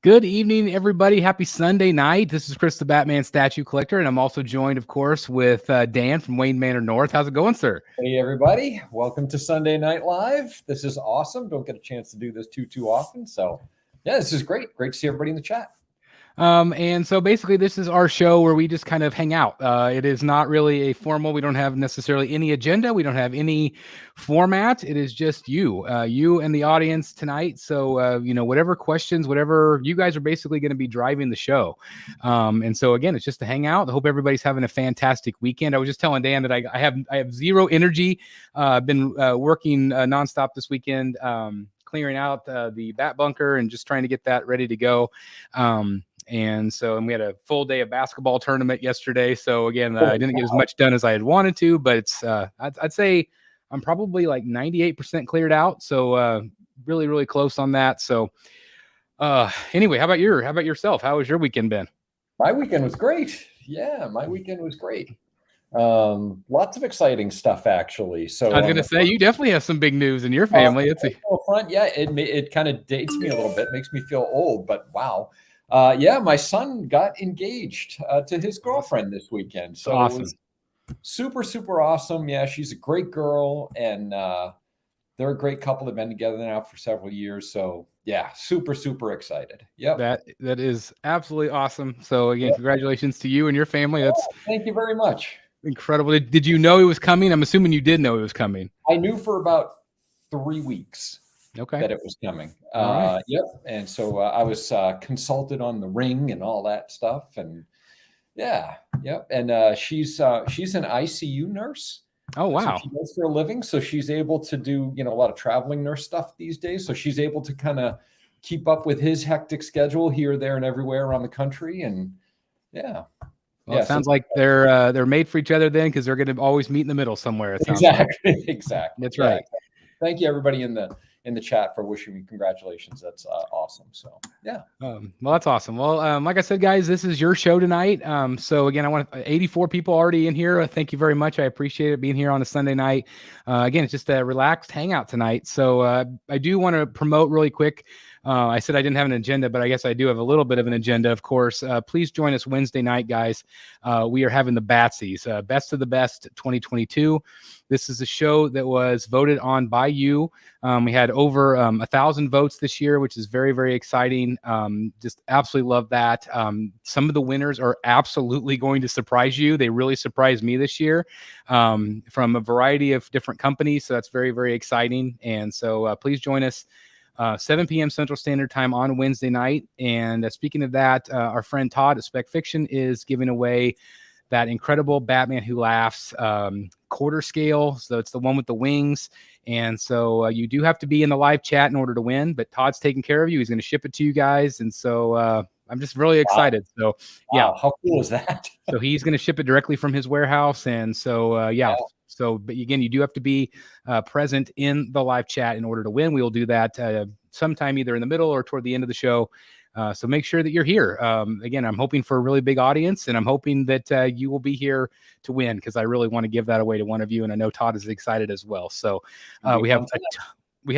Good evening, everybody. Happy Sunday night. This is Chris, the Batman statue collector, and I'm also joined, of course, with Dan from Wayne Manor North. How's it going, sir? Hey, everybody. Welcome to Sunday Night Live. This is awesome. Don't get a chance to do this too often. So, yeah, this is great. Great to see everybody in the chat. And so basically this is our show where we just kind of hang out. It is not really a formal, we don't have necessarily any agenda. We don't have any format. It is just you and the audience tonight. So, whatever questions, whatever, you guys are basically going to be driving the show. And so again, it's just to hang out. I hope everybody's having a fantastic weekend. I was just telling Dan that I have zero energy. I've been working nonstop this weekend, clearing out the bat bunker and just trying to get that ready to go. And we had a full day of basketball tournament yesterday. So again, I didn't get as much done as I had wanted to, but it's, I'd say I'm probably like 98% cleared out. So, really, really close on that. So, anyway, how about yourself? How has your weekend been? My weekend was great. Yeah, my weekend was great. Lots of exciting stuff, actually. So I was going to say, you definitely have some big news in your family. Yeah, it kind of dates me a little bit, makes me feel old, but wow. Yeah, my son got engaged to his girlfriend this weekend. So awesome. It was super, super awesome. Yeah, she's a great girl, and they're a great couple. They've been together now for several years. So yeah, super, super excited. Yep. That is absolutely awesome. So again, Congratulations to you and your family. Thank you very much. Incredible. Did you know he was coming? I'm assuming you did know he was coming. I knew for about 3 weeks. Okay. That it was coming. Right. Yep. And so I was consulted on the ring and all that stuff. And yeah. Yep. And she's an ICU nurse. Oh, wow. So she does for a living. So she's able to do, a lot of traveling nurse stuff these days. So she's able to kind of keep up with his hectic schedule here, there, and everywhere around the country. And yeah. Well, it sounds like they're made for each other then, because they're going to always meet in the middle somewhere. Exactly. That's right. Thank you, everybody in the chat, for wishing me congratulations. That's awesome. So yeah. Well, that's awesome. Well, like I said, guys, this is your show tonight. So again, I want 84 people already in here. Thank you very much. I appreciate it being here on a Sunday night. Again, it's just a relaxed hangout tonight. So I do want to promote really quick. I said I didn't have an agenda, but I guess I do have a little bit of an agenda, of course. Please join us Wednesday night, guys. We are having the Batsies, Best of the Best 2022. This is a show that was voted on by you. We had over 1,000 votes this year, which is very, very exciting. Just absolutely love that. Some of the winners are absolutely going to surprise you. They really surprised me this year, from a variety of different companies. So that's very, very exciting. And so please join us 7 p.m. Central Standard Time on Wednesday night. And speaking of that, our friend Todd at Spec Fiction is giving away that incredible Batman Who Laughs quarter scale. So it's the one with the wings. And so you do have to be in the live chat in order to win, but Todd's taking care of you. He's going to ship it to you guys. And so I'm just really excited. Wow. So yeah. Wow, how cool is that? So he's going to ship it directly from his warehouse. And so, yeah. Wow. So, but again, you do have to be present in the live chat in order to win. We will do that sometime either in the middle or toward the end of the show. So make sure that you're here. Again, I'm hoping for a really big audience, and I'm hoping that you will be here to win, because I really want to give that away to one of you. And I know Todd is excited as well. So we have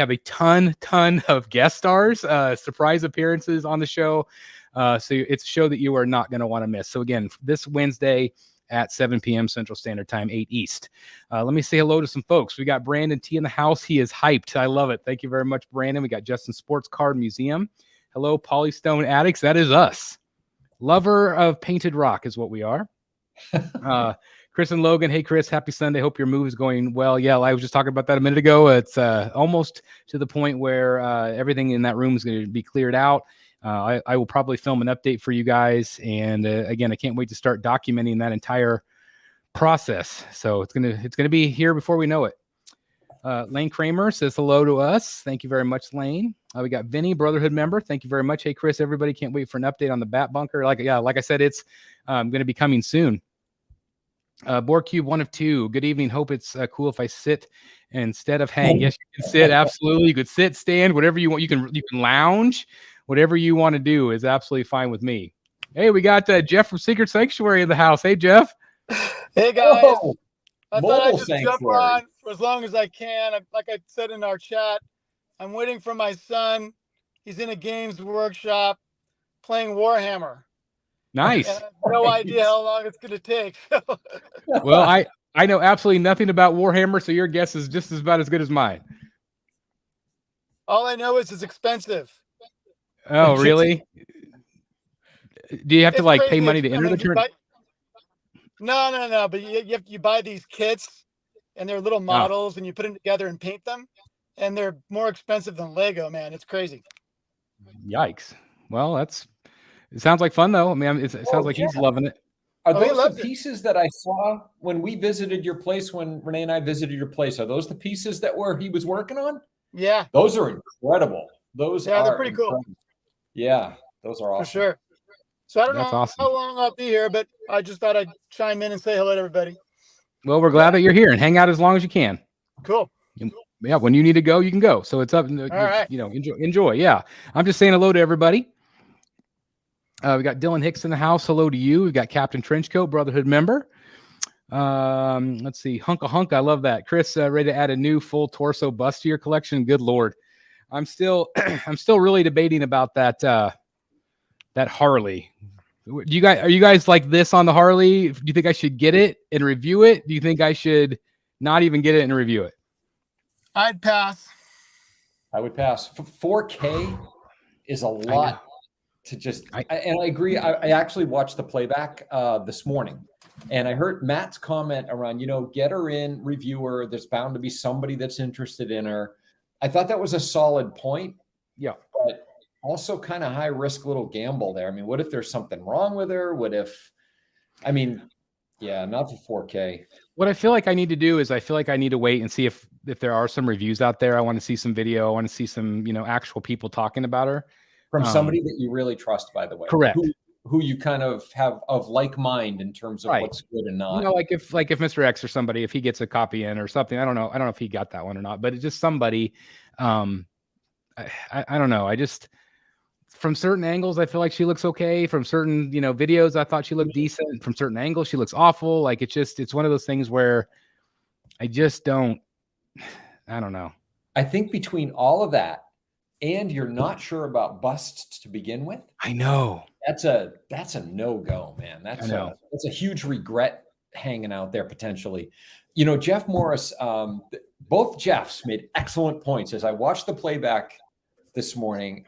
a ton of guest stars, surprise appearances on the show. So it's a show that you are not going to want to miss. So again, this Wednesday at 7 p.m. Central Standard Time, 8 East. Let me say hello to some folks. We got Brandon T in the house. He is hyped. I love it. Thank you very much, Brandon. We got Justin Sports Card Museum. Hello, Polystone Addicts. That is us. Lover of painted rock is what we are. Chris and Logan. Hey, Chris. Happy Sunday. Hope your move is going well. Yeah, I was just talking about that a minute ago. It's almost to the point where everything in that room is going to be cleared out. I will probably film an update for you guys. And again, I can't wait to start documenting that entire process. So it's gonna be here before we know it. Lane Kramer says hello to us. Thank you very much, Lane. We got Vinny, Brotherhood member. Thank you very much. Hey, Chris, everybody, can't wait for an update on the Bat Bunker. Like I said, it's going to be coming soon. Borcube 1 of 2. Good evening. Hope it's cool if I sit instead of hang. Yes, you can sit. Absolutely. You could sit, stand, whatever you want. You can lounge. Whatever you want to do is absolutely fine with me. Hey, we got Jeff from Secret Sanctuary in the house. Hey, Jeff. Hey, guys. Oh, I thought I'd just jump on for as long as I can. Like I said in our chat, I'm waiting for my son. He's in a games workshop. playing Warhammer. Nice. And I have no idea how long it's going to take. Well, I know absolutely nothing about Warhammer, so your guess is just about as good as mine. All I know is it's expensive. Oh, really? Do you have to like pay money to enter the tournament? No. But you buy these kits, and they're little models, and you put them together and paint them, and they're more expensive than Lego. Man, it's crazy. Yikes! Well, it sounds like fun though. I mean, it sounds like he's loving it. Are those the pieces that I saw when we visited your place? When Renee and I visited your place, are those the pieces that he was working on? Yeah, those are incredible. They're pretty cool. Yeah, those are awesome. For sure. So I don't know how long I'll be here, but I just thought I'd chime in and say hello to everybody. Well, we're glad that you're here and hang out as long as you can. Cool. Yeah, when you need to go, you can go. So it's up. All right. Enjoy. Yeah, I'm just saying hello to everybody. We got Dylan Hicks in the house. Hello to you. We've got Captain Trenchcoat, Brotherhood member. Let's see. Hunk. I love that. Chris, ready to add a new full torso bust to your collection. Good Lord. I'm still really debating about that Harley. Are you guys like this on the Harley? Do you think I should get it and review it? Do you think I should not even get it and review it? I'd pass. I would pass. 4K is a lot to just. And I agree. I actually watched the playback this morning, and I heard Matt's comment around, get her in, review her. There's bound to be somebody that's interested in her. I thought that was a solid point. Yeah. But also kind of high risk little gamble there. I mean, what if there's something wrong with her? Not for 4K. What I feel like I need to do is I feel like I need to wait and see if there are some reviews out there. I want to see some video. I want to see some, actual people talking about her. From somebody that you really trust, by the way. Correct. Who you kind of have of like mind in terms of what's good and not. Like if Mr. X or somebody, if he gets a copy in or something, I don't know if he got that one or not, but it's just somebody. I don't know. I just, from certain angles, I feel like she looks okay. From certain, videos, I thought she looked decent. From certain angles, she looks awful. Like it's one of those things where I don't know. I think between all of that and you're not sure about busts to begin with. I know. That's a no-go, man. That's a huge regret hanging out there potentially. Jeff Morris, both Jeffs made excellent points as I watched the playback this morning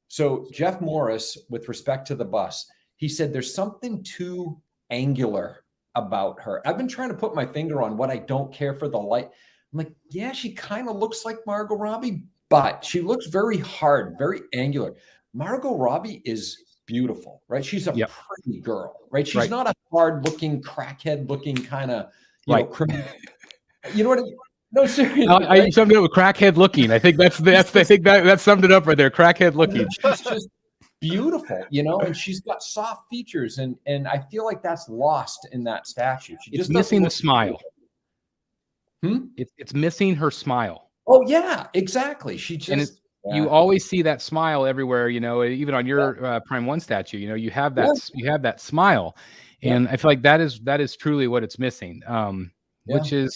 so Jeff Morris, with respect to the bust, he said there's something too angular about her. I've been trying to put my finger on what I don't care for the light. I'm like, yeah, she kind of looks like Margot Robbie, but she looks very hard, very angular. Margot Robbie is beautiful, right? She's a pretty girl, right? She's not a hard-looking, crackhead-looking kind of, criminal. You know what I mean? No, seriously. I summed it up with crackhead looking. I think I think that summed it up right there. Crackhead looking. She's just beautiful, and she's got soft features, and I feel like that's lost in that statue. It's missing the smile. It's missing her smile. Oh yeah, exactly. She just. You always see that smile everywhere, even on your Prime 1 statue, you have that smile. And I feel like that is truly what it's missing. Which is,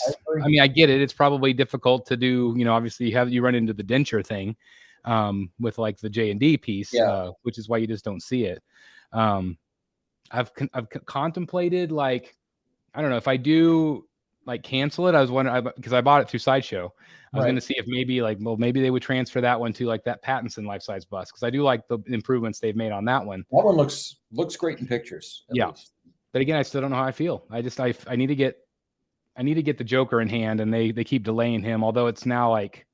I get it. It's probably difficult to do, obviously you run into the denture thing with like the J&D piece, which is why you just don't see it. I've contemplated, like, I don't know if I do like cancel it. I was wondering, because I bought it through Sideshow. I was going to see if maybe maybe they would transfer that one to like that Pattinson life-size bust, because I do like the improvements they've made on that one. That one looks great in pictures. Yeah, but again, I still don't know how I feel. I need to get the Joker in hand, and they keep delaying him. Although it's now like,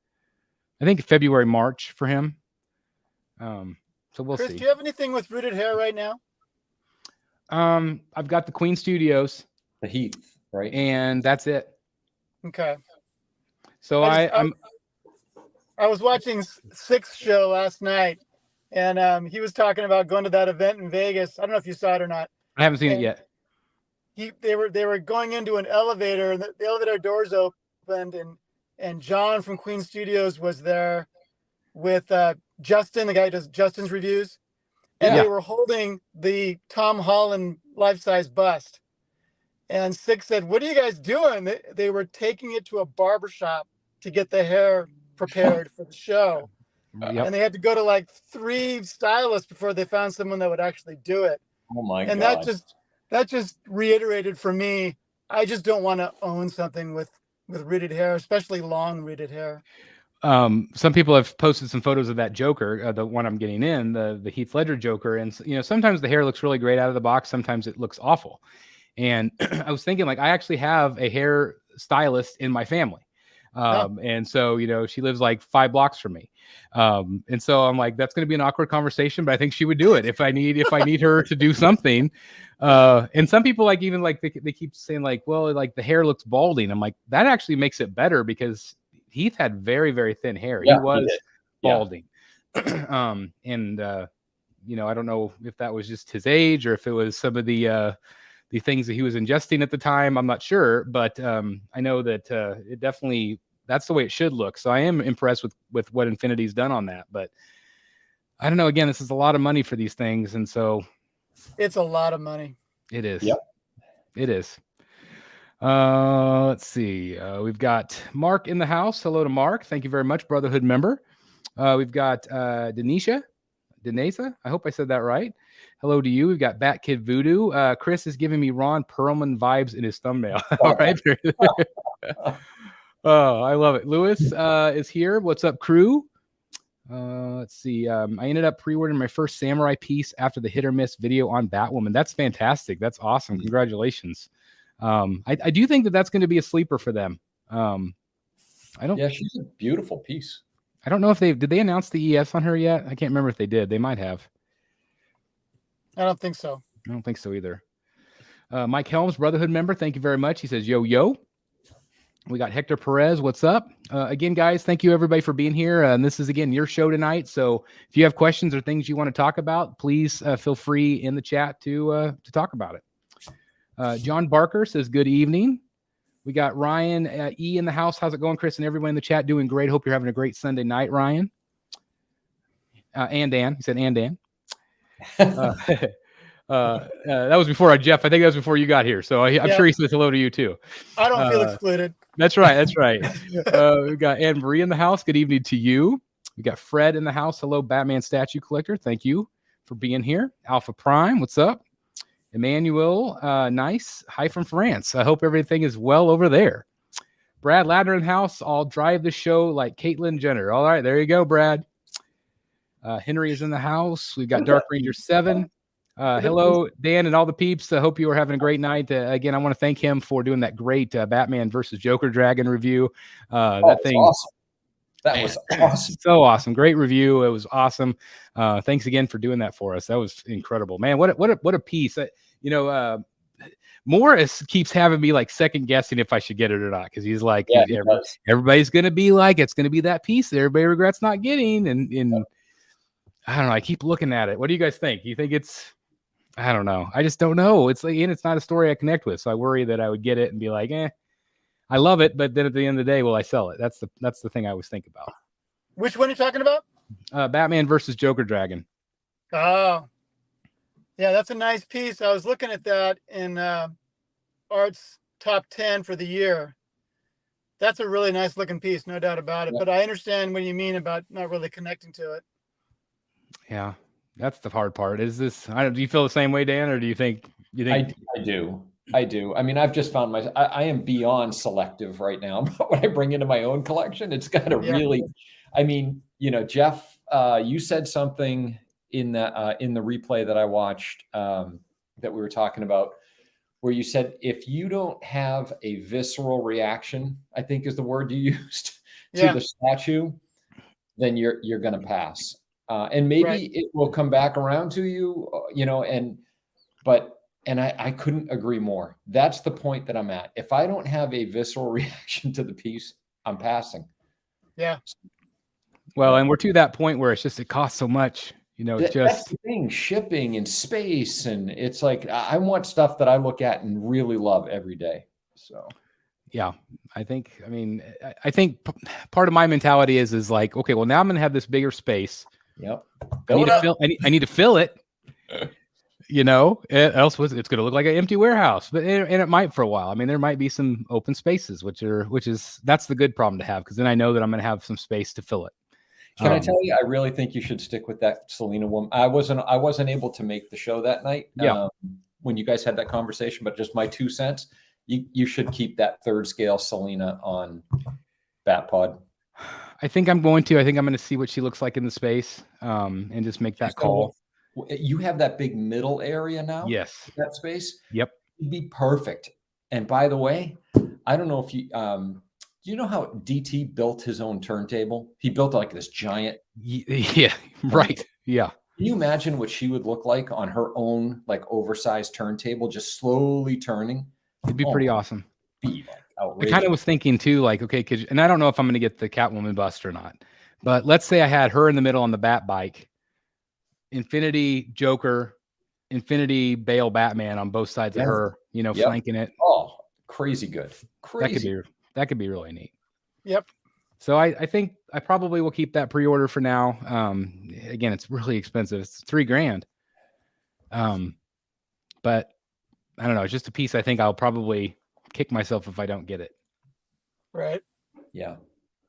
I think February, March for him. So we'll see. Chris, do you have anything with rooted hair right now? I've got the Queen Studios, the Heath, right, and that's it. Okay. So I was watching Sixth Show last night, and he was talking about going to that event in Vegas. I don't know if you saw it or not. I haven't seen it yet. They were going into an elevator, and the elevator doors opened, and John from Queen Studios was there with Justin, the guy who does Justin's reviews, and they were holding the Tom Holland life-size bust. And Six said, "What are you guys doing?" They were taking it to a barbershop to get the hair prepared for the show. Yep. And they had to go to like 3 stylists before they found someone that would actually do it. Oh my and God. that just reiterated for me, I just don't want to own something with rooted hair, especially long rooted hair. Some people have posted some photos of that Joker, the one I'm getting in, the Heath Ledger Joker, and sometimes the hair looks really great out of the box, sometimes it looks awful. And I was thinking, like, I actually have a hair stylist in my family. And so, she lives like 5 blocks from me. And so I'm like, that's going to be an awkward conversation, but I think she would do it if I need her to do something. And some people they keep saying like, well, like the hair looks balding. I'm like, that actually makes it better because Heath had very, very thin hair. Yeah, he was balding. Yeah. I don't know if that was just his age or if it was some of the things that he was ingesting at the time. I'm not sure, but I know that it definitely, that's the way it should look. So I am impressed with what Infinity's done on that, but I don't know. Again, this is a lot of money for these things. And so it's a lot of money. It is. Yep. It is. Let's see. We've got Mark in the house. Hello to Mark. Thank you very much, Brotherhood member. We've got Denisa. I hope I said that right. Hello to you. We've got Bat Kid Voodoo. Chris is giving me Ron Perlman vibes in his thumbnail. All right. Oh, I love it. Lewis is here. What's up, crew? Let's see. I ended up pre-ordering my first Samurai piece after the hit or miss video on Batwoman. That's fantastic. That's awesome. Congratulations. I do think that that's going to be a sleeper for them. Yeah, she's a beautiful piece. I don't know if did they announce the ES on her yet? I can't remember if they did. They might have. I don't think so. I don't think so either. Mike Helms, Brotherhood member. Thank you very much. He says, yo. We got Hector Perez. What's up? Again, guys, thank you everybody for being here. And this is, again, your show tonight. So if you have questions or things you want to talk about, please feel free in the chat to talk about it. John Barker says, good evening. We got Ryan E in the house. How's it going, Chris? And everybody in the chat doing great. Hope you're having a great Sunday night, Ryan. And Dan. He said, and Dan. That was before Jeff. I think that was before you got here. So I'm sure he says hello to you too. I don't feel excluded. That's right. That's right. We've got Anne Marie in the house. Good evening to you. We got Fred in the house. Hello, Batman statue collector. Thank you for being here. Alpha Prime. What's up? Emmanuel. Nice. Hi from France. I hope everything is well over there. Brad Ladner in the house. I'll drive the show like Caitlyn Jenner. All right. There you go, Brad. Henry is in the house. We've got Dark Ranger 7. Hello, Dan and all the peeps. I hope you are having a great night. Again, I want to thank him for doing that great Batman versus Joker Dragon review. That thing, awesome. That was awesome. So awesome. Great review. It was awesome. Thanks again for doing that for us. That was incredible, man. What a piece. Morris keeps having me like second guessing if I should get it or not, because he's like, everybody's gonna be like, it's gonna be that piece that everybody regrets not getting, and I don't know. I keep looking at it. What do you guys think? Do you think it's? I don't know. I just don't know. It's like, and it's not a story I connect with, so I worry that I would get it and be like, I love it, but then at the end of the day, will I sell it? That's the thing I always think about. Which one are you talking about? Batman versus Joker Dragon. Oh, yeah, that's a nice piece. I was looking at that in Art's top 10 for the year. That's a really nice looking piece, no doubt about it. But I understand what you mean about not really connecting to it. Yeah. That's the hard part. Is this? Do you feel the same way, Dan, or do you think? I do. I mean, I've just found I am beyond selective right now about what I bring into my own collection. It's got to really. I mean, Jeff, you said something in the replay that I watched that we were talking about, where you said if you don't have a visceral reaction, I think is the word you used to the statue, then you're going to pass. And maybe it will come back around to you, and I couldn't agree more. That's the point that I'm at. If I don't have a visceral reaction to the piece, I'm passing. Yeah. Well, and we're to that point where it costs so much, it's just that's the thing, shipping and space. And it's like, I want stuff that I look at and really love every day. So. Yeah, I think part of my mentality is like, okay, well, now I'm going to have this bigger space. Yep. I need to fill it. Else it's going to look like an empty warehouse. But it might for a while. I mean, there might be some open spaces, which is that's the good problem to have, because then I know that I'm going to have some space to fill it. Can I tell you? I really think you should stick with that Salina woman. I wasn't able to make the show that night. Yeah. When you guys had that conversation, but just my 2 cents. You should keep that 3rd scale Salina on Batpod. I think I'm going to. I think I'm going to see what she looks like in the space, and just make that call. You have that big middle area now. Yes. That space. Yep. It'd be perfect. And by the way, I don't know if you do you know how DT built his own turntable? He built like this giant. Yeah. Right. Yeah. Can you imagine what she would look like on her own, like oversized turntable, just slowly turning? It'd be pretty awesome. Be like I kind of was thinking too, like, okay, and I don't know if I'm going to get the Catwoman bust or not, but let's say I had her in the middle on the Bat bike, Infinity Joker, Infinity Bale Batman on both sides of her, flanking it. Oh, crazy good. Crazy. That could be really neat. Yep. So I think I probably will keep that pre-order for now. Again, it's really expensive. It's $3,000. But I don't know. It's just a piece I think I'll probably kick myself if I don't get it. Right. Yeah.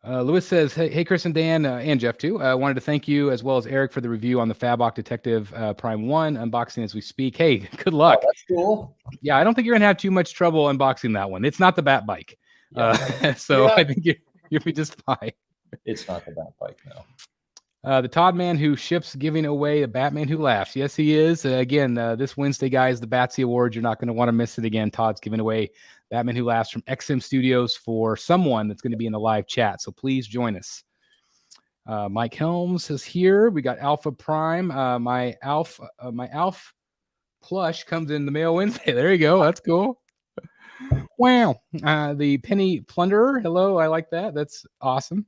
Lewis says, hey, Chris and Dan, and Jeff too. Wanted to thank you as well as Eric for the review on the Fabok Detective Prime 1 unboxing as we speak. Hey, good luck. Oh, that's cool. Yeah, I don't think you're going to have too much trouble unboxing that one. It's not the Bat bike. So I think you'll be just fine. It's not the Bat bike, no. The Todd man who ships giving away a Batman Who Laughs. Yes, he is. Again, this Wednesday, guys, the Batsy Awards. You're not going to want to miss it again. Todd's giving away Batman Who Laughs from XM Studios for someone that's going to be in the live chat. So please join us. Mike Helms is here. We got Alpha Prime. My Alf plush comes in the mail Wednesday. There you go. That's cool. Wow. The Penny Plunderer. Hello. I like that. That's awesome.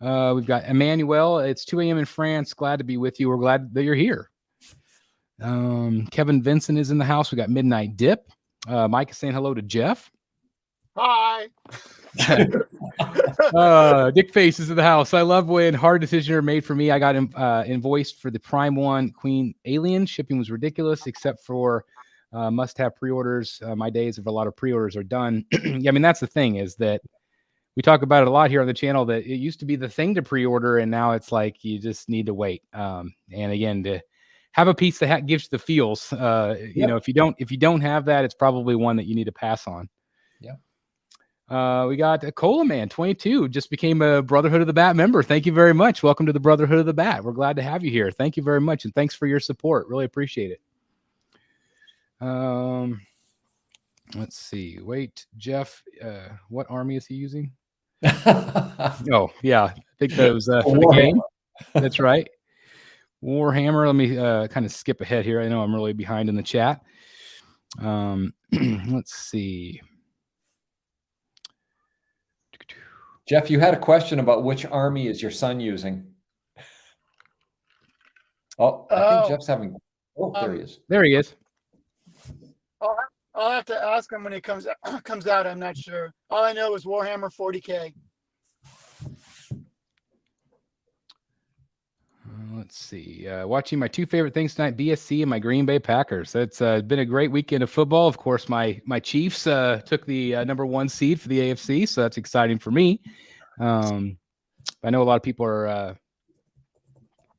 We've got Emmanuel. It's 2 a.m. in France. Glad to be with you. We're glad that you're here. Kevin Vincent is in the house. We got Midnight Dip. Mike is saying hello to Jeff. Hi. Dick Face is in the house. I love when hard decisions are made for me. I got invoiced for the Prime 1 Queen Alien. Shipping was ridiculous, except for must-have pre-orders. My days of a lot of pre-orders are done. I mean, that's the thing is that we talk about it a lot here on the channel that it used to be the thing to pre-order, and now it's like you just need to wait. And again, to have a piece that gives you the feels, you know, if you don't have that, it's probably one that you need to pass on. Yeah. We got a Cola Man 22 just became a Brotherhood of the Bat member. Thank you very much. Welcome to the Brotherhood of the Bat. We're glad to have you here. Thank you very much, and thanks for your support. Really appreciate it. Let's see. Wait, Jeff, what army is he using? Oh, yeah. I think that was for the game. That's right. Warhammer. Let me kind of skip ahead here. I know I'm really behind in the chat. Let's see. Jeff, you had a question about which army is your son using. Oh, I think Jeff's having. Oh, there he is. There he is. I'll have to ask him when he comes out. I'm not sure. All I know is Warhammer 40K. Let's see. Watching my two favorite things tonight, BSC and my Green Bay Packers. It's been a great weekend of football. Of course, my Chiefs took the #1 seed for the AFC, so that's exciting for me. I know a lot of people are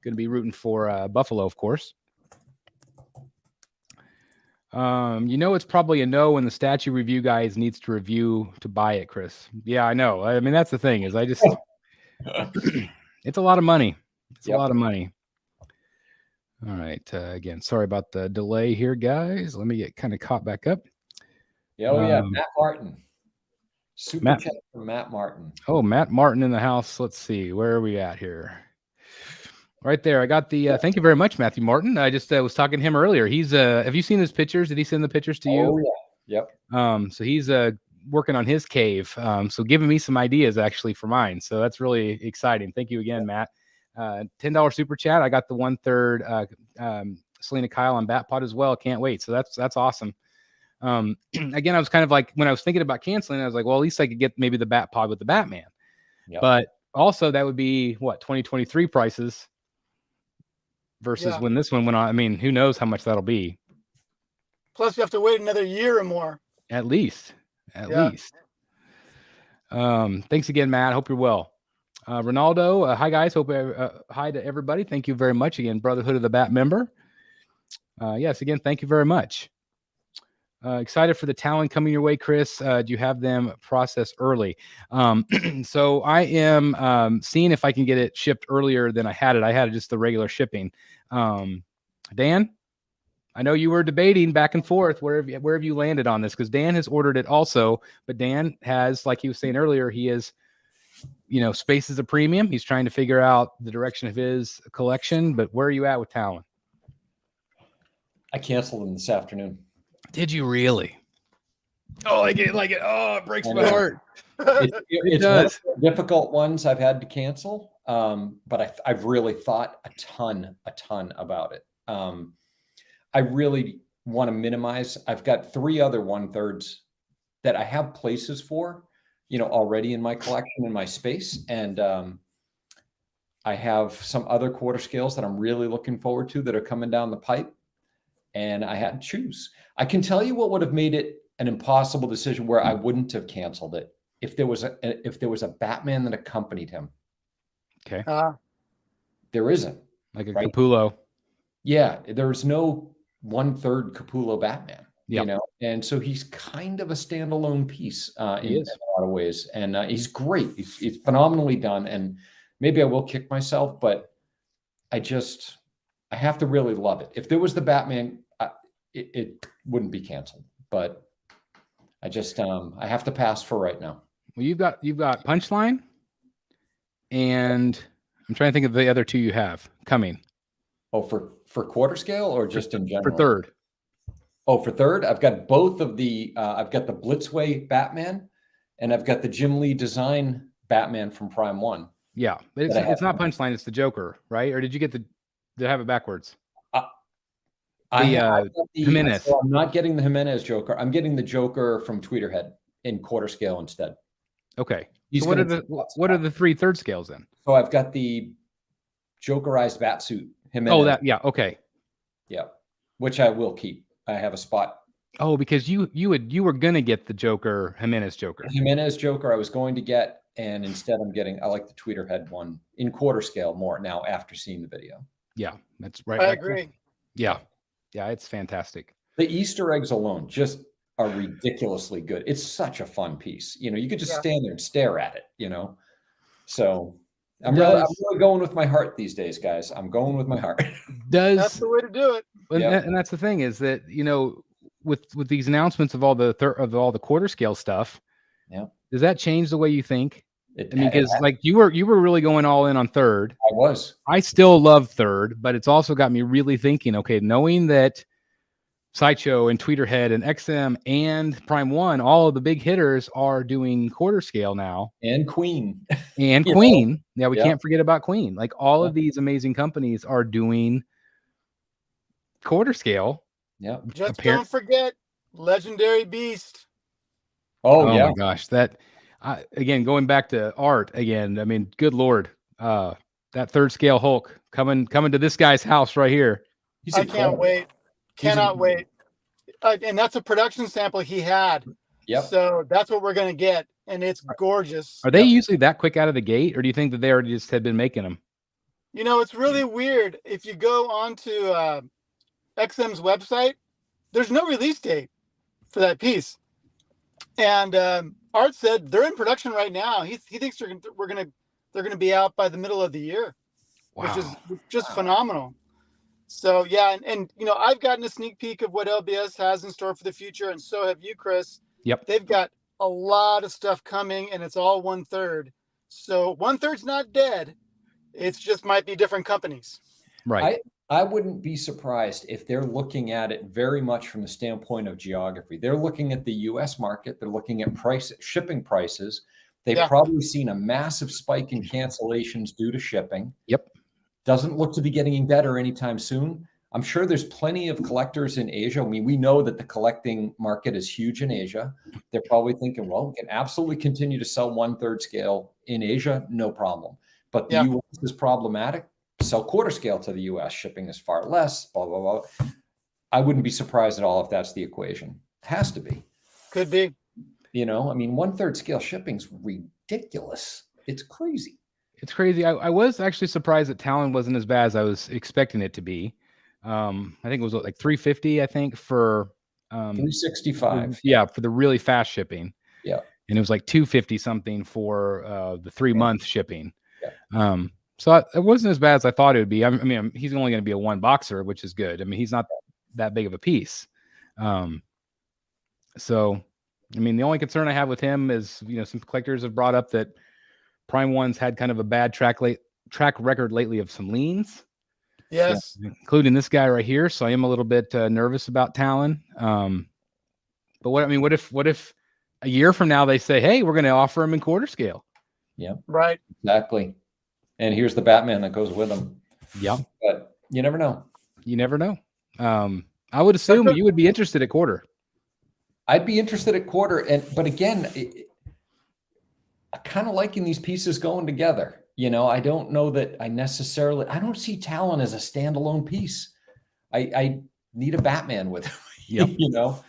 going to be rooting for Buffalo, of course. You know, it's probably a no when the statue review guys needs to review to buy it, Chris. Yeah, I know. I mean, that's the thing is I just, it's a lot of money. It's a lot of money. All right. Again, sorry about the delay here, guys. Let me get kind of caught back up. Yeah, Matt Martin. Super chat from Matt Martin. Oh, Matt Martin in the house. Let's see. Where are we at here? Right there. I got the thank you very much, Matthew Martin. I just was talking to him earlier. He's have you seen his pictures? Did he send the pictures to you? Oh, yeah. Yep. So he's working on his cave. So giving me some ideas actually for mine. So that's really exciting. Thank you again, Matt. $10 super chat. I got the 1/3 Salina Kyle on Batpod as well. Can't wait. So that's awesome. Again, I was kind of like when I was thinking about canceling, I was like, well, at least I could get maybe the Batpod with the Batman. Yep. But also that would be what 2023 prices versus when this one went on. I mean, who knows how much that'll be. Plus you have to wait another year or more. At least. Thanks again, Matt. Hope you're well. Ronaldo, hi guys. Hope hi to everybody. Thank you very much again, Brotherhood of the Bat member. Yes, again, thank you very much. Excited for the talent coming your way, Chris. Do you have them processed early? So I am seeing if I can get it shipped earlier than I had it. I had just the regular shipping. Dan, I know you were debating back and forth. Where have you landed on this? Because Dan has ordered it also, but Dan has, like he was saying earlier, he is, space is a premium. He's trying to figure out the direction of his collection. But where are you at with Talon? I canceled them this afternoon. Did you really? Oh, I get it. Oh, it breaks my heart. It's one of the difficult ones I've had to cancel. But I've really thought a ton about it. I really want to minimize. I've got 3 other 1/3s that I have places for, already in my collection, in my space. And I have some other quarter scales that I'm really looking forward to that are coming down the pipe. And I had to choose. I can tell you what would have made it an impossible decision where I wouldn't have canceled it if there was a Batman that accompanied him. Okay. There isn't. Like a Capullo. Yeah, there's no 1/3 Capullo Batman. Yep. And so he's kind of a standalone piece in a lot of ways. And he's great. He's phenomenally done. And maybe I will kick myself, but I have to really love it. If there was the Batman, it wouldn't be canceled. But I have to pass for right now. Well, you've got Punchline, and I'm trying to think of the other 2 you have coming. Oh, for quarter scale or just in general? For third. Oh, for third, I've got both of the. I've got the Blitzway Batman, and I've got the Jim Lee design Batman from Prime 1. Yeah, but it's not Punchline. It's the Joker, right? Or did you have it backwards? Jimenez. So I'm not getting the Jimenez Joker. I'm getting the Joker from Tweeterhead in quarter scale instead. Okay. So what are the 3 third scales then? So I've got the Jokerized Batsuit Jimenez. Oh, okay. Yeah, which I will keep. I have a spot. Oh, because you were gonna get the Joker, Jimenez Joker. Jimenez Joker I was going to get, and instead I like the Tweeterhead one in quarter scale more now after seeing the video. Yeah, that's right. I agree. Yeah, it's fantastic. The Easter eggs alone just are ridiculously good. It's such a fun piece. You could just stand there and stare at it. So I'm really going with my heart these days, guys. I'm going with my heart. That's the way to do it. And that's the thing is that with these announcements of all the quarter scale stuff, does that change the way you think? Because like you were really going all in on third. I was. I still love third, but it's also got me really thinking. Okay, knowing that Sideshow and Tweeterhead and XM and Prime 1, all of the big hitters are doing quarter scale now, and Queen. Yeah, we can't forget about Queen. Like all of these amazing companies are doing quarter scale. Yeah. Just don't forget Legendary Beast. Oh my gosh, that again, going back to art again. I mean, good Lord, that third scale Hulk coming to this guy's house right here. I can't wait. Cannot wait. And that's a production sample he had. Yep. So that's what we're going to get. And it's gorgeous. Are they usually that quick out of the gate, or do you think that they already just had been making them? It's really weird. If you go onto XM's website, there's no release date for that piece. And Art said they're in production right now. He thinks they're going to be out by the middle of the year, which is just phenomenal. So yeah, and I've gotten a sneak peek of what LBS has in store for the future, and so have you, Chris. Yep. They've got a lot of stuff coming, and it's all 1/3. So 1/3's not dead. It's just might be different companies. Right. I wouldn't be surprised if they're looking at it very much from the standpoint of geography. They're looking at the U.S. market. They're looking at shipping prices. They've probably seen a massive spike in cancellations due to shipping. Yep. Doesn't look to be getting better anytime soon. I'm sure there's plenty of collectors in Asia. I mean, we know that the collecting market is huge in Asia. They're probably thinking, well, we can absolutely continue to sell 1/3 scale in Asia, no problem. But the U.S. is problematic. Sell quarter scale to the U.S. Shipping is far less, blah, blah, blah. I wouldn't be surprised at all if that's the equation. Has to be. Could be. 1/3 scale shipping's ridiculous. It's crazy. It's crazy. I was actually surprised that Talon wasn't as bad as I was expecting it to be. I think it was like 350, I think, for 365. Yeah, for the really fast shipping. Yeah. And it was like 250 something for the 3-month shipping. Yeah. So it wasn't as bad as I thought it would be. I mean, he's only going to be a one boxer, which is good. I mean, he's not that big of a piece. So, I mean, the only concern I have with him is, some collectors have brought up that Prime One's had kind of a bad track record lately of some leans. Yes. So, including this guy right here. So I am a little bit nervous about Talon. But what if a year from now they say, hey, we're going to offer him in quarter scale? Yeah. Right. Exactly. And here's the Batman that goes with him. Yeah. But you never know. You never know. I would assume you would be interested at quarter. I'd be interested at quarter. But again, I kind of liking these pieces going together. I don't know that I don't see Talon as a standalone piece. I need a Batman with him, yep.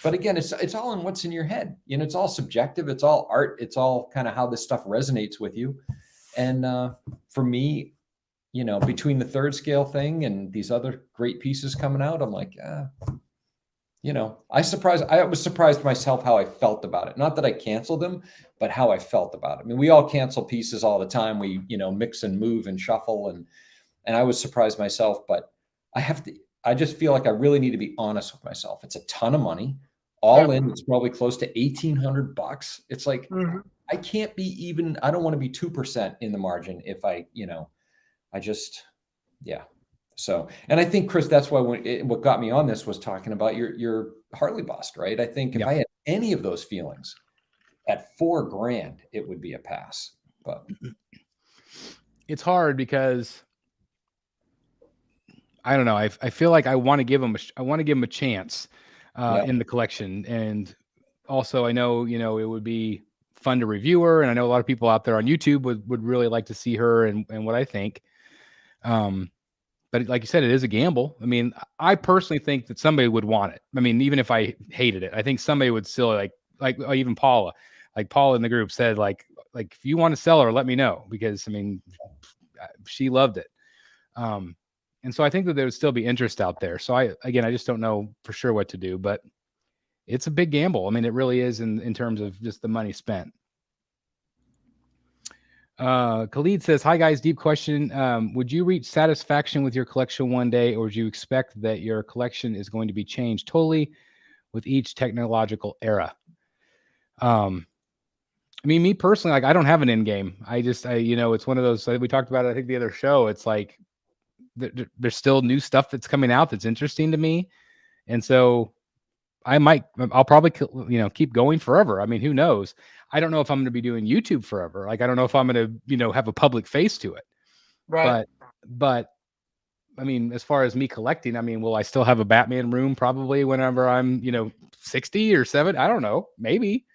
But again, it's all in what's in your head. It's all subjective. It's all art. It's all kind of how this stuff resonates with you. And for me, between the third scale thing and these other great pieces coming out, I'm like, I was surprised myself how I felt about it. Not that I canceled them, but how I felt about it. I mean, we all cancel pieces all the time. We, mix and move and shuffle. And I was surprised myself, but I just feel like I really need to be honest with myself. It's a ton of money. All in, it's probably close to $1,800. It's like, I can't be I don't want to be 2% in the margin if So, and I think, Chris, that's why what got me on this was talking about your Harley bust, right? I think if I had any of those feelings at $4,000, it would be a pass. But it's hard because I don't know. I feel like I want to give him a chance in the collection, and also I know it would be fun to review her, and I know a lot of people out there on YouTube would really like to see her and what I think. But like you said, it is a gamble. I mean, I personally think that somebody would want it. I mean, even if I hated it, I think somebody would still like even Paula, like Paula in the group said, like if you want to sell her, let me know, because I mean, she loved it. And so I think that there would still be interest out there. So I just don't know for sure what to do, but it's a big gamble. I mean, it really is in terms of just the money spent. Khalid says, hi guys, deep question. Would you reach satisfaction with your collection one day, or would you expect that your collection is going to be changed totally with each technological era? I mean, me personally, like I don't have an end game. It's one of those, we talked about it, I think the other show, it's like there's still new stuff that's coming out that's interesting to me. And so I'll probably, keep going forever. I mean, who knows? I don't know if I'm going to be doing YouTube forever. Like, I don't know if I'm going to, have a public face to it. Right. But I mean, as far as me collecting, I mean, will I still have a Batman room probably whenever I'm, 60 or 70? I don't know. Maybe.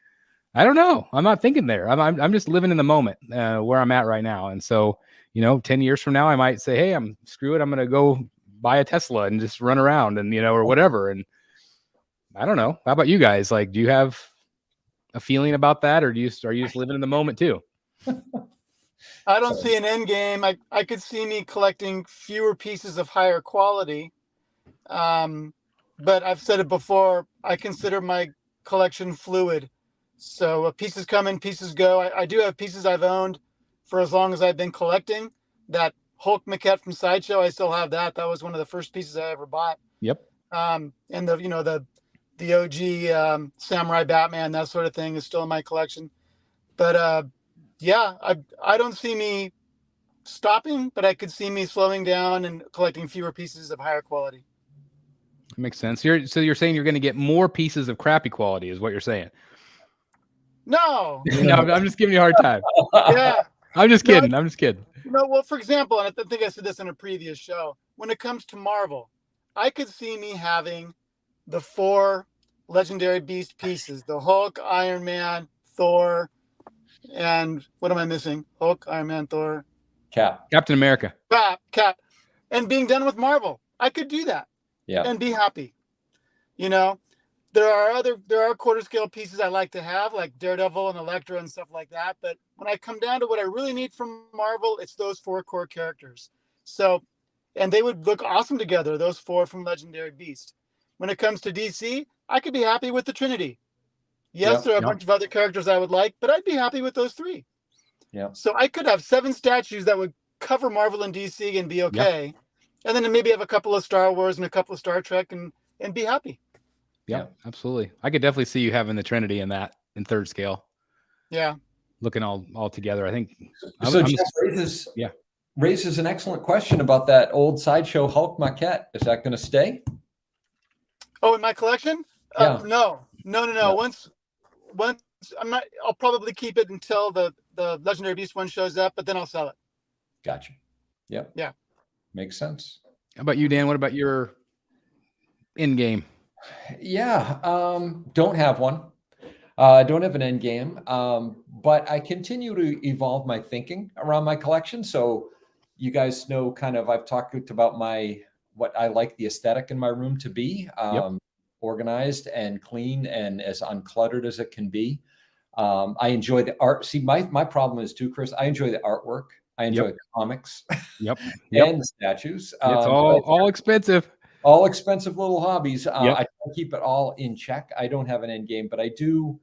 I don't know. I'm not thinking there. I'm just living in the moment where I'm at right now. And so, 10 years from now, I might say, hey, screw it. I'm going to go buy a Tesla and just run around and, or whatever. And I don't know. How about you guys? Like, do you have a feeling about that, or are you just living in the moment too? I don't see an end game. I could see me collecting fewer pieces of higher quality. But I've said it before, I consider my collection fluid. So pieces come in, pieces go. I do have pieces I've owned for as long as I've been collecting. That Hulk maquette from Sideshow, I still have that. That was one of the first pieces I ever bought. Yep. And the OG Samurai Batman, that sort of thing is still in my collection. But I don't see me stopping, but I could see me slowing down and collecting fewer pieces of higher quality. That makes sense. You're saying you're going to get more pieces of crappy quality is what you're saying. No. No, I'm just giving you a hard time. Yeah. I'm just kidding. I'm just kidding. Well, for example, and I think I said this in a previous show, when it comes to Marvel, I could see me having the 4 Legendary Beast pieces, the Hulk, Iron Man, Thor, and what am I missing? Hulk, Iron Man, Thor, Captain America. Cap, and being done with Marvel. I could do that. Yeah. And be happy. there are quarter scale pieces I like to have, like Daredevil and Elektra and stuff like that. But when I come down to what I really need from Marvel, it's those 4 core characters. So, and they would look awesome together, those 4 from Legendary Beast. When it comes to DC, I could be happy with the Trinity. Yes, there are a bunch of other characters I would like, but I'd be happy with those 3. Yeah. So I could have 7 statues that would cover Marvel and DC and be okay. Yep. And then maybe have a couple of Star Wars and a couple of Star Trek and be happy. Yeah, absolutely. I could definitely see you having the Trinity in 3rd scale. Yeah. Looking all together. I think. So Jeff raises an excellent question about that old Sideshow Hulk maquette. Is that going to stay? Oh, in my collection? Yeah. No. Once I'll probably keep it until the Legendary Beast one shows up, but then I'll sell it. Gotcha. Yep. Yeah. Makes sense. How about you, Dan? What about your end game? Yeah. Don't have one. Don't have an end game. But I continue to evolve my thinking around my collection. So you guys know I've talked about what I like the aesthetic in my room to be. Organized and clean and as uncluttered as it can be. I enjoy the art. See, my problem is too, Chris, I enjoy the artwork. I enjoy comics and the statues. It's all expensive. All expensive little hobbies. I try to keep it all in check. I don't have an end game, but I do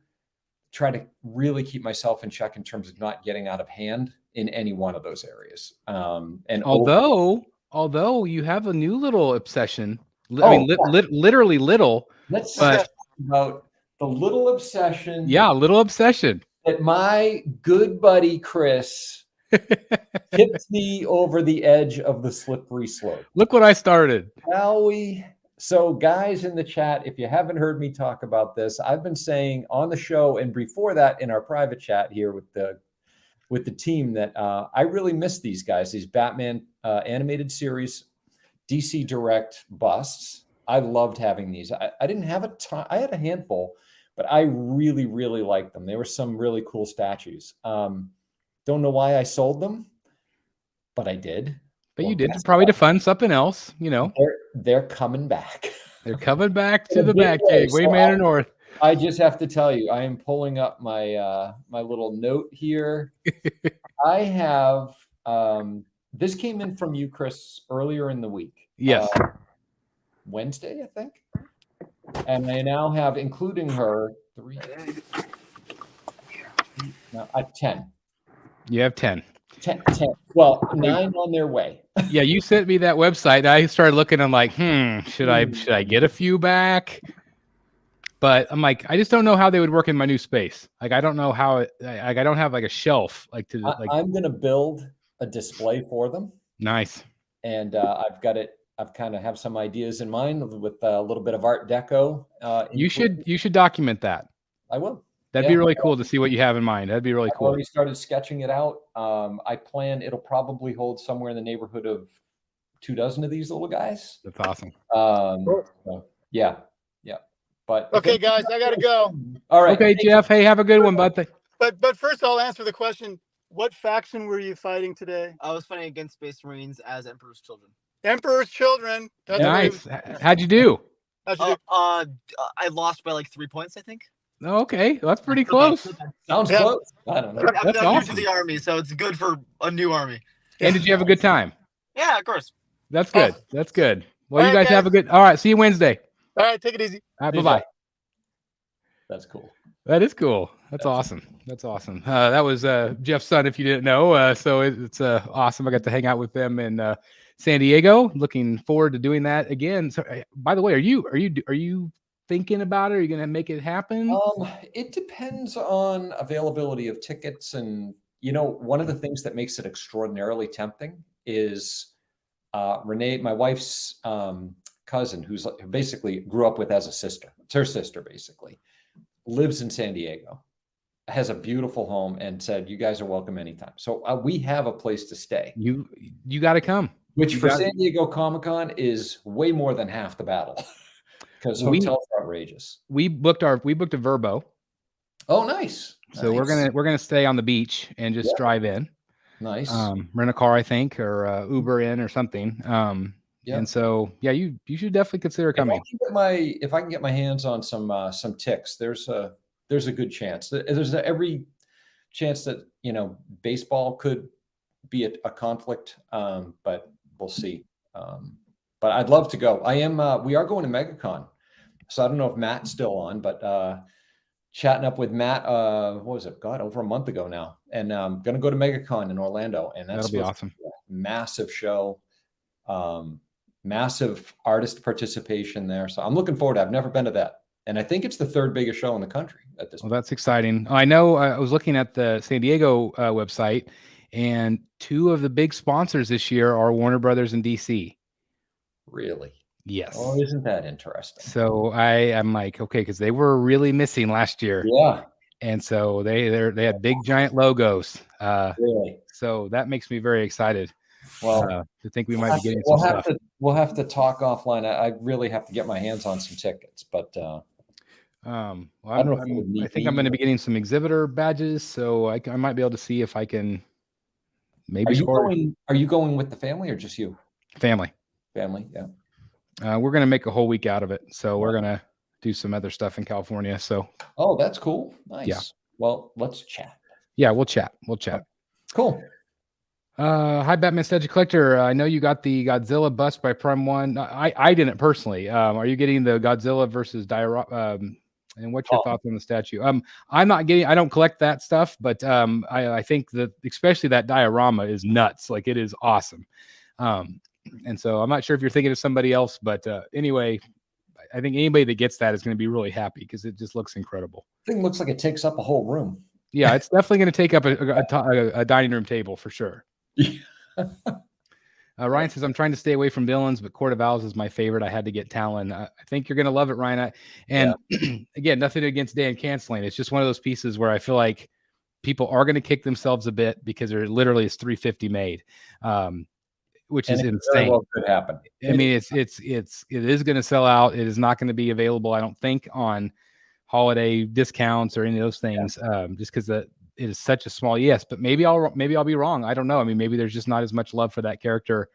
try to really keep myself in check in terms of not getting out of hand in any one of those areas. And although you have a new little obsession, literally little. Let's talk about the little obsession. Yeah, little obsession that my good buddy Chris tipped me over the edge of the slippery slope. Look what I started. Shall we? So, guys in the chat, if you haven't heard me talk about this, I've been saying on the show and before that in our private chat here with the team that I really miss these guys, these Batman animated series, DC Direct busts. I loved having these. I didn't have a ton. I had a handful, but I really, really liked them. There were some really cool statues. Don't know why I sold them, but I did. But you did probably to fund something else, you know. They're coming back. They're coming back to the Batcave, way Manor North. I just have to tell you, I am pulling up my my little note here. I have this came in from you, Chris, earlier in the week. Yes. Wednesday, I think. And I now have, including her, 10. You have 10. 10. Well, 9 on their way. Yeah, you sent me that website. And I started looking. I'm like, should I get a few back? But I'm like, I just don't know how they would work in my new space. Like, I don't know how I don't have like a shelf. I'm going to build a display for them. Nice. And I've kind of have some ideas in mind with a little bit of Art Deco. You should document that. I will. That'd be really cool to see what you have in mind. That'd be really cool. I already started sketching it out. I plan it'll probably hold somewhere in the neighborhood of 24 of these little guys. That's awesome. So, yeah. But okay, guys, I gotta go. All right. Okay, Jeff. Hey, have a good one, bud. But first, I'll answer the question. What faction were you fighting today? I was fighting against Space Marines as Emperor's Children. Emperor's Children. That's nice. How'd you do? I lost by like 3 points, I think. Okay, well, that's pretty close. Sounds close. I don't know. That's I'm awesome. new to the army, so it's good for a new army. And did you have a good time? Yeah, of course. That's good. That's good. Well, you guys have a good. All right, see you Wednesday. All right, take it easy. All right, bye-bye. That's cool. That is cool. That's awesome. That's awesome. That was Jeff's son, if you didn't know. So it's awesome. I got to hang out with them in San Diego. Looking forward to doing that again. So, by the way, are you thinking about it? Are you going to make it happen? It depends on availability of tickets, and one of the things that makes it extraordinarily tempting is Renee, my wife's cousin, who basically grew up with as a sister. It's her sister, basically. Lives in San Diego, has a beautiful home, and said, "You guys are welcome anytime." So we have a place to stay. You got to come. Which for San Diego Comic-Con is way more than half the battle, because hotels are outrageous. We booked a Verbo. Oh, nice. So we're gonna stay on the beach and just drive in. Nice. Rent a car, I think, or Uber in or something. Yeah. And so, yeah, you should definitely consider coming. If I can get my hands on some ticks, there's a good chance. There's every chance that, you know, baseball could be a conflict, but we'll see. But I'd love to go. We are going to MegaCon. So I don't know if Matt's still on, but chatting up with Matt, what was it? God, over a month ago now. And I'm going to go to MegaCon in Orlando. And that's That'll be awesome. A massive show. Massive artist participation there. So I'm looking forward to it. I've never been to that. And I think it's the third biggest show in the country at this point. Well, that's exciting. I know I was looking at the San Diego website, and 2 of the big sponsors this year are Warner Brothers and DC. Really? Yes. Oh, isn't that interesting? So I'm like, okay, because they were really missing last year. Yeah. And so they had big giant logos. Really? So that makes me very excited. Well, to think we might be getting some stuff. We'll have to talk offline. I really have to get my hands on some tickets, but well, I don't know. I think I'm going to be getting some exhibitor badges, so I might be able to see if I can maybe score. Are you going with the family or just you? Family. Family, yeah. We're going to make a whole week out of it, so we're going to do some other stuff in California. So. Oh, that's cool. Nice. Yeah. Well, let's chat. Yeah, we'll chat. We'll chat. Cool. Hi, Batman Statue Collector. I know you got the Godzilla bust by Prime One. I didn't personally. Are you getting the Godzilla versus Diorama? And what's your thoughts on the statue? I'm not getting. I don't collect that stuff, but I think that especially that diorama is nuts. Like, it is awesome. And so I'm not sure if you're thinking of somebody else, but anyway, I think anybody that gets that is going to be really happy because it just looks incredible. Thing looks like it takes up a whole room. Yeah, it's definitely going to take up a dining room table for sure. Ryan says, I'm trying to stay away from villains, but Court of Owls is my favorite. I had to get Talon. I think you're going to love it, Ryan. Again, nothing against Dan canceling. It's just one of those pieces where I feel like people are going to kick themselves a bit because there literally is 350 made, which is insane. Well, could happen. I mean, it is going to sell out. It is not going to be available, I don't think, on holiday discounts or any of those things, just because it is such a small but maybe I'll be wrong. I don't know. I mean, maybe there's just not as much love for that character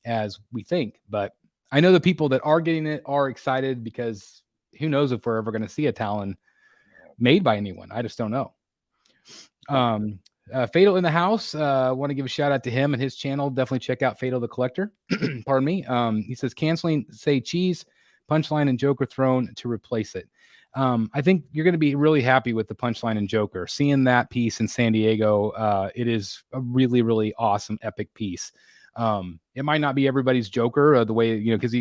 as we think, but I know the people that are getting it are excited because who knows if we're ever going to see a Talon made by anyone. I just don't know. Fatal in the house. Want to give a shout out to him and his channel. Definitely check out Fatal the Collector. Pardon me. He says canceling say cheese, Punchline, and Joker Throne to replace it. I think you're going to be really happy with the Punchline and Joker. Seeing that piece in San Diego, it is a really, really awesome, epic piece. It might not be everybody's Joker the way, because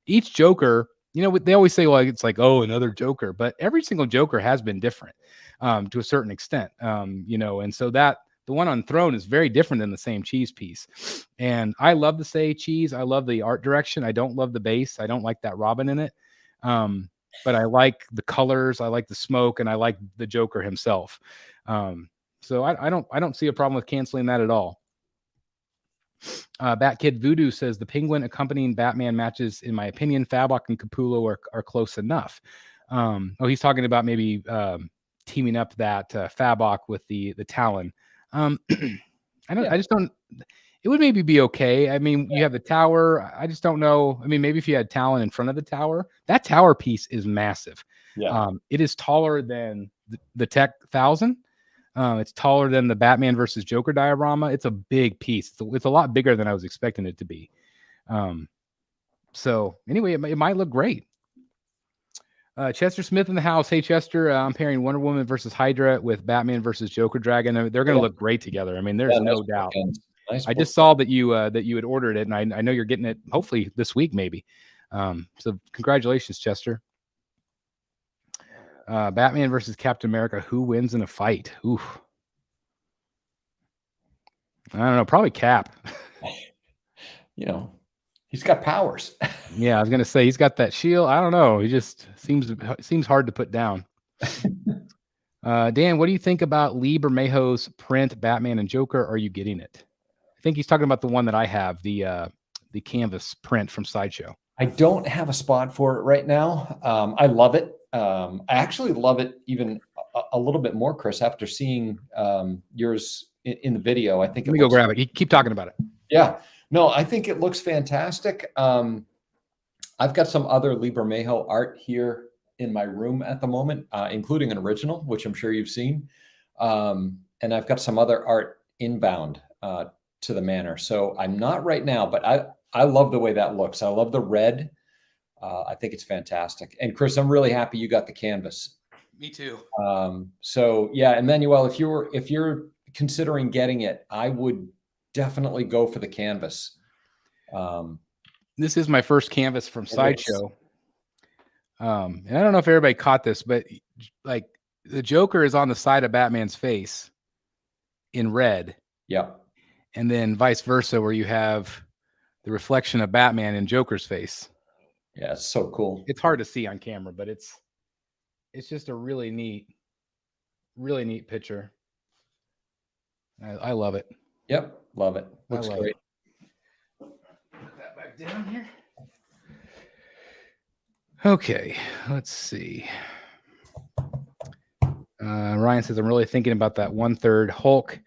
each Joker, they always say, well, it's like, oh, another Joker, but every single Joker has been different to a certain extent, and so that the one on Throne is very different than the same cheese piece. And I love the Say cheese. I love the art direction. I don't love the base. I don't like that Robin in it. But I like the colors, I like the smoke, and I like the Joker himself. So I don't see a problem with canceling that at all. Bat Kid Voodoo says the Penguin accompanying Batman matches, in my opinion, Fabok and Capullo are close enough. He's talking about maybe teaming up that Fabok with the Talon. I just don't. It would maybe be okay. I mean, you have the tower. I just don't know. I mean, maybe if you had Talon in front of the tower, that tower piece is massive. Yeah. It is taller than the Tech 1000. It's taller than the Batman versus Joker diorama. It's a big piece. It's a lot bigger than I was expecting it to be. So anyway, it might look great. Chester Smith in the house. Hey, Chester, I'm pairing Wonder Woman versus Hydra with Batman versus Joker Dragon. They're going to look great together. I mean, there's no doubt. Nice. I just saw that you had ordered it, and I know you're getting it hopefully this week, maybe. So congratulations, Chester. Batman versus Captain America. Who wins in a fight? Oof. I don't know. Probably Cap. He's got powers. Yeah, I was gonna say he's got that shield. I don't know. He just seems hard to put down. Dan, what do you think about Lee Bermejo's print Batman and Joker? Are you getting it? I think he's talking about the one that I have, the canvas print from Sideshow. I don't have a spot for it right now. I love it. I actually love it even a little bit more, Chris, after seeing yours in the video. I think Let me go grab it. Keep talking about it. Yeah. No, I think it looks fantastic. I've got some other Libramejo art here in my room at the moment, including an original, which I'm sure you've seen. And I've got some other art inbound to the manor. So I'm not right now, but I love the way that looks. I love the red. I think it's fantastic. And Chris, I'm really happy you got the canvas. Me too. So yeah, Emmanuel, if you're considering getting it, I would definitely go for the canvas. This is my first canvas from Sideshow. And I don't know if everybody caught this, but like the Joker is on the side of Batman's face in red. Yeah. And then vice versa, where you have the reflection of Batman in Joker's face. Yeah, it's so cool. It's hard to see on camera, but it's just a really neat picture. I love it. Yep, love it. Looks great. Put that back down here. Okay, let's see. Ryan says, I'm really thinking about that 1/3 Hulk.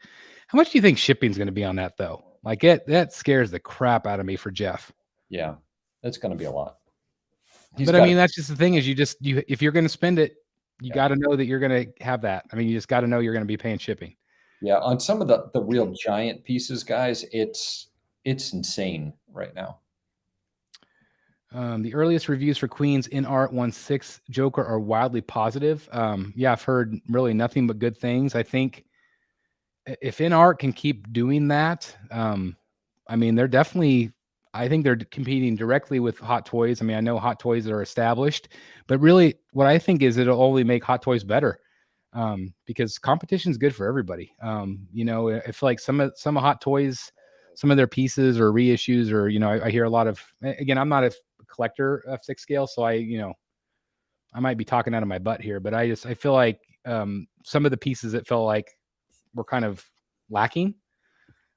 How much do you think shipping's going to be on that, though? Like, that scares the crap out of me for Jeff. Yeah, it's going to be a lot. But I mean, that's just the thing is if you're going to spend it, you got to know that you're going to have that. I mean, you just got to know you're going to be paying shipping. Yeah, on some of the real giant pieces, guys, it's insane right now. The earliest reviews for Queens in Art 1/6 Joker are wildly positive. Yeah, I've heard really nothing but good things. I think if In Art can keep doing that, I mean, I think they're competing directly with Hot Toys. I mean, I know Hot Toys are established, but really what I think is it'll only make Hot Toys better. Because competition is good for everybody. You know, I feel like some of Hot Toys, some of their pieces or reissues, or, you know, I hear a lot of, again, I'm not a collector of 6 scale, so I might be talking out of my butt here, but I feel like some of the pieces it felt like were kind of lacking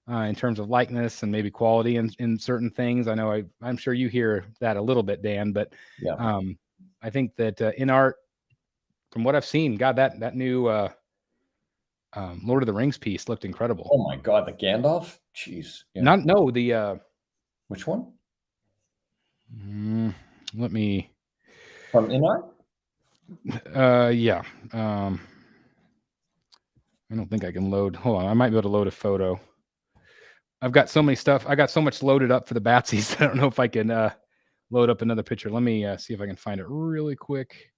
in terms of likeness and maybe quality in certain things. I know I'm sure you hear that a little bit, Dan, but yeah. I think that In Art, from what I've seen, God, that new Lord of the Rings piece looked incredible. Oh my God, the Gandalf? Jeez. Yeah. Which one? Let me. From In Art? Yeah. I don't think I can load. Hold on, I might be able to load a photo. I've got so many stuff. I got so much loaded up for the Batsies. I don't know if I can load up another picture. Let me see if I can find it really quick.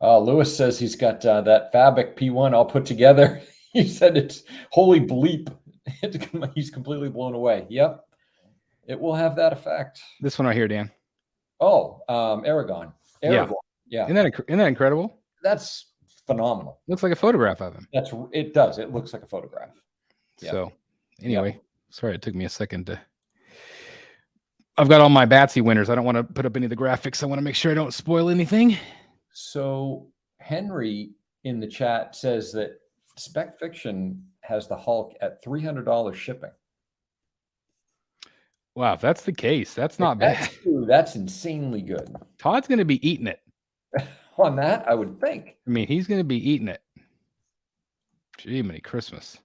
Lewis says he's got that Fabric P1 all put together. He said it's holy bleep. He's completely blown away. Yep. It will have that effect. This one right here, Dan. Oh, Aragon. Yeah. Isn't that incredible? That's phenomenal. Looks like a photograph of him. It does. It looks like a photograph. Yep. So anyway, Sorry, it took me a second to. I've got all my Batsy winners. I don't want to put up any of the graphics. I want to make sure I don't spoil anything. So Henry in the chat says that Spec Fiction has the Hulk at $300 shipping. Wow, if that's the case, that's not bad. True, that's insanely good. Todd's going to be eating it. On that, I would think. I mean, he's going to be eating it. Gee, many Christmas.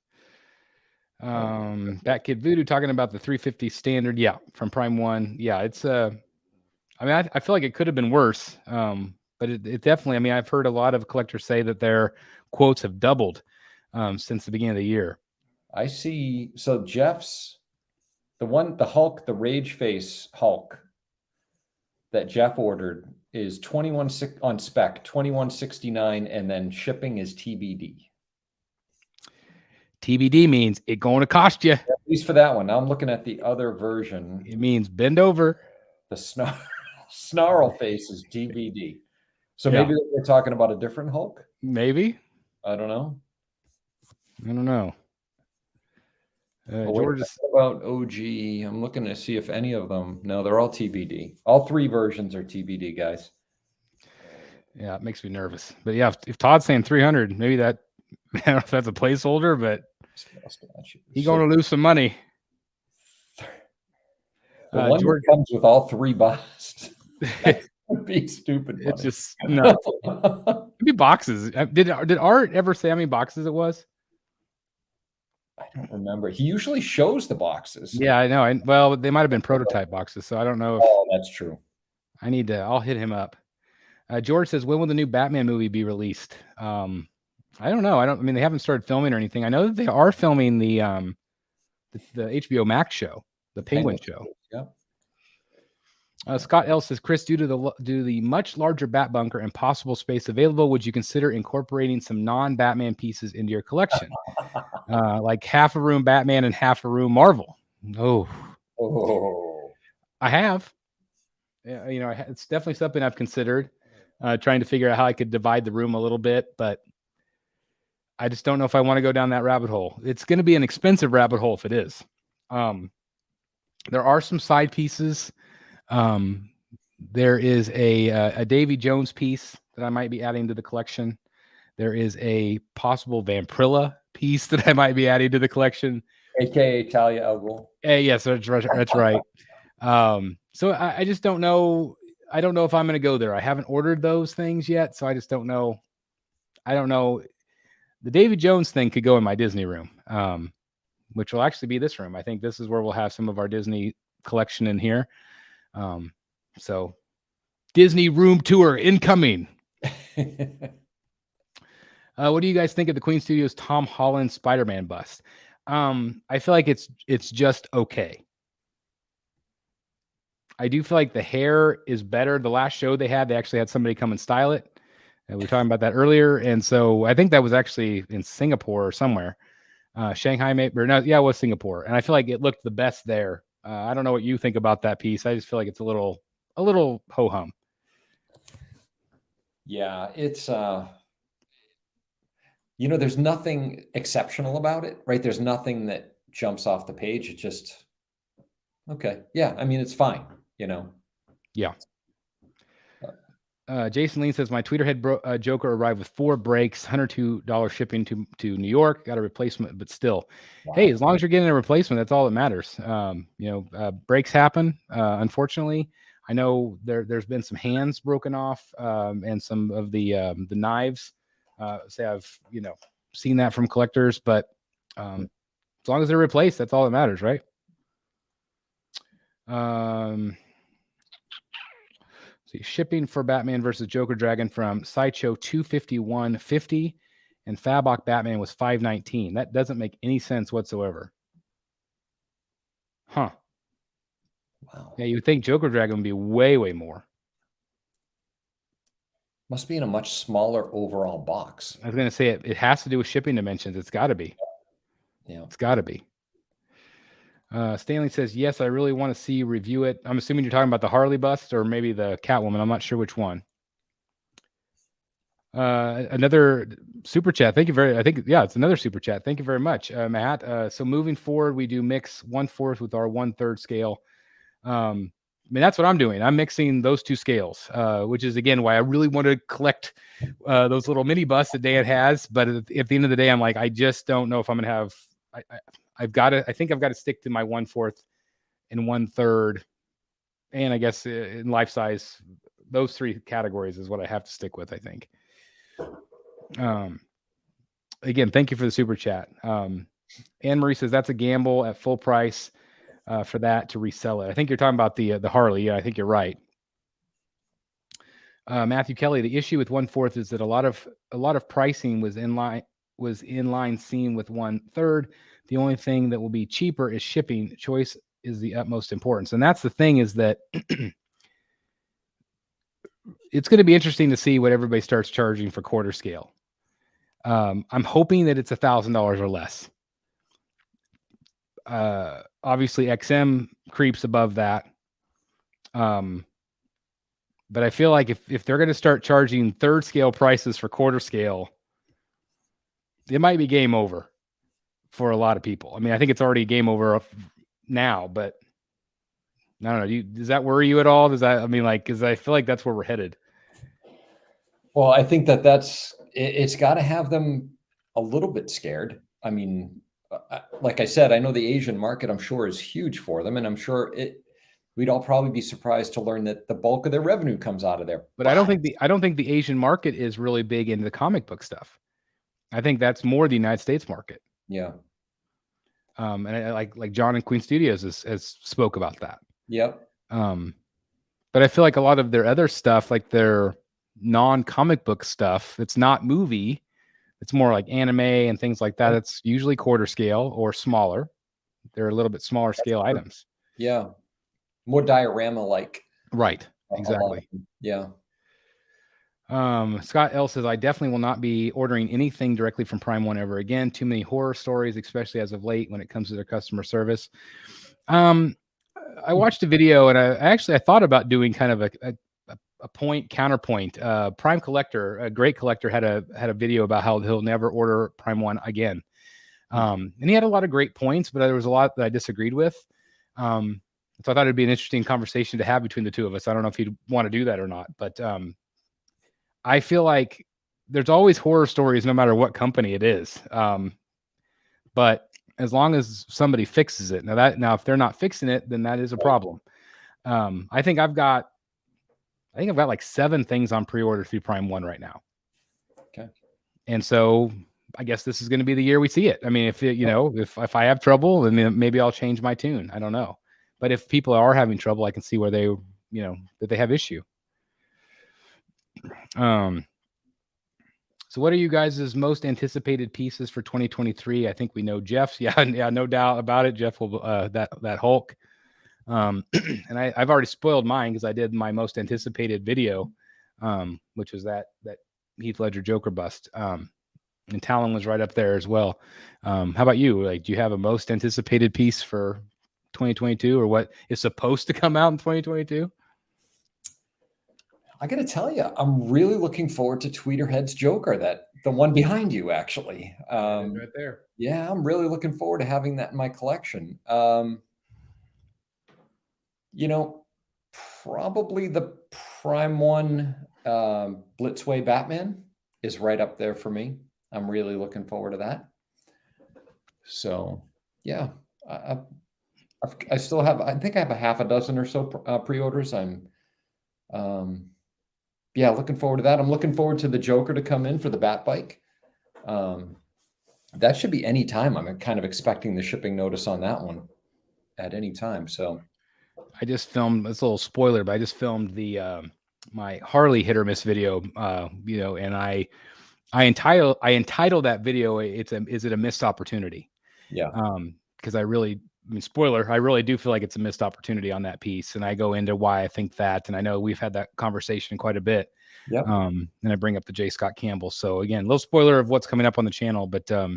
That Kid Voodoo talking about the 350 standard. Yeah, from Prime 1. Yeah, it's I mean, I feel like it could have been worse. But it definitely, I mean, I've heard a lot of collectors say that their quotes have doubled since the beginning of the year. I see. So Jeff's the Hulk, the Rage Face Hulk that Jeff ordered is $21 on spec, $21.69, and then shipping is TBD. TBD means it going to cost you. At least for that one. Now I'm looking at the other version. It means bend over. The snarl face is TBD. So maybe we're talking about a different Hulk? Maybe. I don't know. George is about OG. I'm looking to see if any of them. No, they're all TBD. All three versions are TBD, guys. Yeah, it makes me nervous. But yeah, if Todd's saying 300, maybe that, I don't know if that's a placeholder, but he's going to lose some money. The one George comes with all three busts. Would be stupid. It's just no. Maybe boxes. Did Art ever say how many boxes it was? I don't remember. He usually shows the boxes. Yeah, I know. Well, they might have been prototype boxes, so I don't know if. Oh, that's true. I need to. I'll hit him up. George says, when will the new Batman movie be released? I don't know. I mean, they haven't started filming or anything. I know that they are filming the HBO Max show, the Penguin show. Yep. Scott L says, Chris, due to the much larger bat bunker and possible space available, would you consider incorporating some non-Batman pieces into your collection? Like half a room Batman and half a room Marvel. Oh. I have. Yeah, it's definitely something I've considered, trying to figure out how I could divide the room a little bit, but I just don't know if I want to go down that rabbit hole. It's going to be an expensive rabbit hole if it is. There are some side pieces. There is a Davy Jones piece that I might be adding to the collection. There is a possible Vampirilla piece that I might be adding to the collection. AKA Talia Elgul. Yes, that's right. So I just don't know. I don't know if I'm going to go there. I haven't ordered those things yet, so I just don't know. I don't know. The Davy Jones thing could go in my Disney room, which will actually be this room. I think this is where we'll have some of our Disney collection in here. So Disney room tour incoming. What do you guys think of the Queen Studios Tom Holland Spider-Man bust? I feel like it's just okay. I do feel like the hair is better. The last show they actually had somebody come and style it. And we were talking about that earlier. And so I think that was actually in Singapore or somewhere. Shanghai, maybe, or no, yeah, it was Singapore. And I feel like it looked the best there. I don't know what you think about that piece. I just feel like it's a little ho-hum. Yeah, it's there's nothing exceptional about it, right? There's nothing that jumps off the page. It just okay. Yeah, I mean, it's fine, Yeah. Jason Lean says, my Tweeterhead Joker arrived with 4 breaks, $102 shipping to New York. Got a replacement, but still, wow. Hey, as long as you're getting a replacement, that's all that matters. Breaks happen. Unfortunately, I know there's been some hands broken off, and some of the knives. Say I've seen that from collectors, but as long as they're replaced, that's all that matters, right? Shipping for Batman versus Joker Dragon from Sideshow 251.50 and Fabok Batman was $519. That doesn't make any sense whatsoever. Huh. Wow. Yeah, you would think Joker Dragon would be way, way more. Must be in a much smaller overall box. I was going to say it has to do with shipping dimensions. It's got to be. Yeah. It's got to be. Stanley says, yes, I really want to see you review it. I'm assuming you're talking about the Harley bust or maybe the Catwoman. I'm not sure which one. Another super chat. Thank you it's another super chat. Thank you very much, Matt. So moving forward, we do mix 1/4 with our 1/3 scale. I mean, that's what I'm doing. I'm mixing those 2 scales, which is, again, why I really want to collect those little mini busts that Dan has. But at the end of the day, I'm like, I just don't know if I'm going to have I think I've got to stick to my 1/4 and 1/3. And I guess in life size, those 3 categories is what I have to stick with, I think. Again, thank you for the super chat. Anne Marie says that's a gamble at full price for that to resell it. I think you're talking about the Harley. Yeah, I think you're right. Matthew Kelly, the issue with 1/4 is that a lot of pricing was in line seen with 1/3. The only thing that will be cheaper is shipping. Choice is the utmost importance. And that's the thing, is that it's going to be interesting to see what everybody starts charging for quarter scale. I'm hoping that it's $1,000 or less. Obviously XM creeps above that. But I feel like if they're going to start charging 3rd scale prices for quarter scale, it might be game over for a lot of people. I mean, I think it's already game over now, but I don't know. Does that worry you at all? Because I feel like that's where we're headed. Well, I think it's got to have them a little bit scared. I mean, like I said, I know the Asian market, I'm sure, is huge for them. And I'm sure we'd all probably be surprised to learn that the bulk of their revenue comes out of there. But I don't think the Asian market is really big into the comic book stuff. I think that's more the United States market. Yeah. And like John and Queen Studios has spoke about that. Yep. But I feel like a lot of their other stuff, like their non-comic book stuff, it's not movie. It's more like anime and things like that. It's usually quarter scale or smaller. They're a little bit smaller scale items. Yeah. More diorama-like. Right. Exactly. Yeah. Scott L says, I definitely will not be ordering anything directly from Prime One ever again. Too many horror stories, especially as of late when it comes to their customer service. I watched a video and I thought about doing kind of a point counterpoint. Prime Collector, a great collector, had a video about how he'll never order Prime One again. And he had a lot of great points, but there was a lot that I disagreed with. So I thought it'd be an interesting conversation to have between the two of us. I don't know if he'd want to do that or not, but I feel like there's always horror stories, no matter what company it is. But as long as somebody fixes it, now if they're not fixing it, then that is a problem. I think I've got like 7 things on pre-order through Prime One right now. Okay. And so I guess this is going to be the year we see it. I mean, if I have trouble, then maybe I'll change my tune. I don't know. But if people are having trouble, I can see where they, that they have issue. So what are you guys' most anticipated pieces for 2023? I think we know Jeff's. Yeah, no doubt about it. Jeff will that Hulk. And I've already spoiled mine because I did my most anticipated video, which was that Heath Ledger Joker bust. And Talon was right up there as well. How about you? Like, do you have a most anticipated piece for 2022, or what is supposed to come out in 2022? I got to tell you, I'm really looking forward to Tweeterhead's Joker, the one behind you, actually. Right there. Yeah, I'm really looking forward to having that in my collection. Probably the Prime One Blitzway Batman is right up there for me. I'm really looking forward to that. So, yeah, I still have, I think I have a half a dozen or so pre-orders. I'm, looking forward to that. I'm looking forward to the Joker to come in for the Bat Bike. That should be any time. I'm kind of expecting the shipping notice on that one at any time. So I just filmed, it's a little spoiler, but I just filmed the my Harley hit or miss video, and I entitled that video, is it a missed opportunity? Yeah. Because I really do feel like it's a missed opportunity on that piece. And I go into why I think that, and I know we've had that conversation quite a bit. Yeah. And I bring up the J. Scott Campbell. So again, a little spoiler of what's coming up on the channel, but I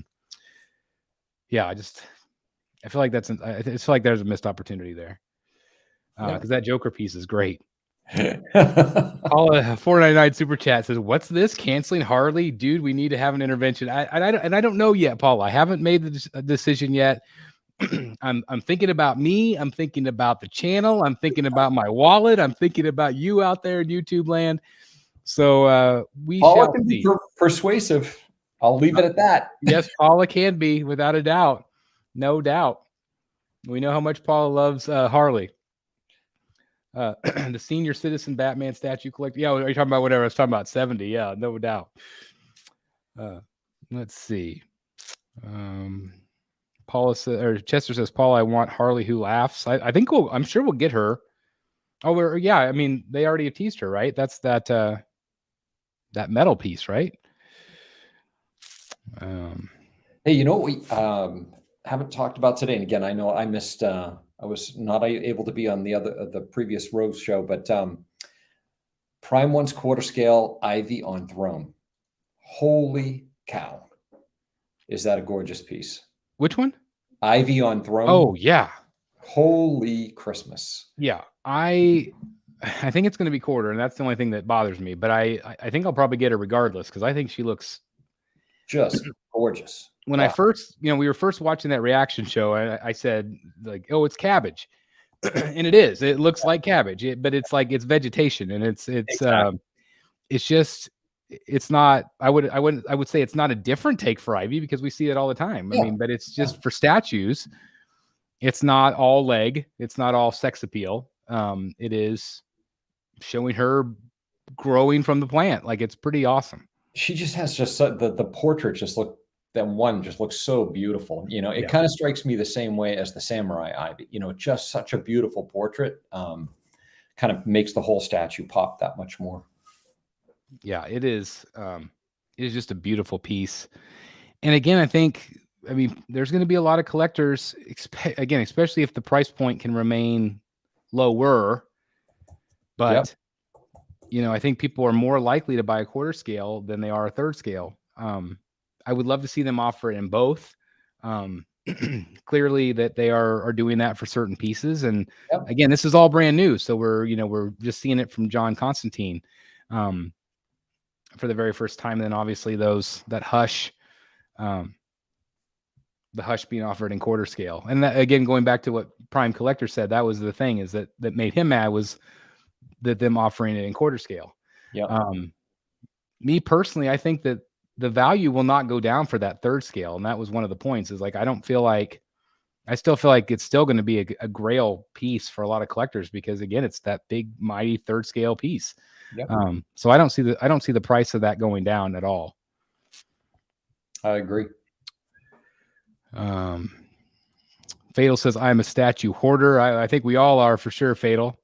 feel like there's a missed opportunity there. Because that Joker piece is great. Paula 499 super chat says, "What's this? Canceling Harley, dude? We need to have an intervention." I don't know yet, Paula. I haven't made the decision yet. I'm thinking about me. I'm thinking about the channel. I'm thinking about my wallet. I'm thinking about you out there in YouTube land. So Paula can be persuasive. I'll leave it at that. Yes, Paula can be, without a doubt, no doubt. We know how much Paula loves Harley. The senior citizen Batman statue collector. Yeah, are you talking about whatever? I was talking about 70. Yeah, no doubt. Let's see. Paula says, or Chester says, "Paul, I want Harley who laughs." I think I'm sure we'll get her. Oh, I mean, they already teased her, right? That's that metal piece, right? Hey, what we haven't talked about today, and again, I know I missed. I was not able to be on the previous Rose show, but Prime One's quarter scale Ivy on Throne. Holy cow! Is that a gorgeous piece? Which one? Ivy on Throne. Oh yeah. Holy Christmas. Yeah, I think it's going to be quarter, and that's the only thing that bothers me. But I think I'll probably get her regardless because I think she looks just gorgeous. When I first, we were first watching that reaction show, I said, like, "Oh, it's cabbage," and it is. It looks like cabbage, but it's like it's vegetation, and it's exactly. It's not. I would say it's not a different take for Ivy because we see it all the time. Yeah. I mean, but it's just for statues. It's not all leg. It's not all sex appeal. It is showing her growing from the plant. Like, it's pretty awesome. She just has the portrait just look then one just looks so beautiful. You know, it kind of strikes me the same way as the Samurai Ivy. You know, just such a beautiful portrait. Kind of makes the whole statue pop that much more. Yeah, it is. It is just a beautiful piece. And again, I mean, there's going to be a lot of collectors, again, especially if the price point can remain lower. But, you know, I think people are more likely to buy a quarter scale than they are a third scale. I would love to see them offer it in both. Clearly that they are doing that for certain pieces. And again, this is all brand new. So we're just seeing it from John Constantine for the very first time. And then obviously that Hush, the Hush being offered in quarter scale. And that, again, going back to what Prime Collector said, that was the thing is that made him mad was that them offering it in quarter scale. Me personally, I think that the value will not go down for that third scale. And that was one of the points is like, I still feel like it's still going to be a grail piece for a lot of collectors because again, it's that big, mighty third scale piece. So I don't see the price of that going down at all. I agree. Fatal says, I'm a statue hoarder. I think we all are for sure, Fatal.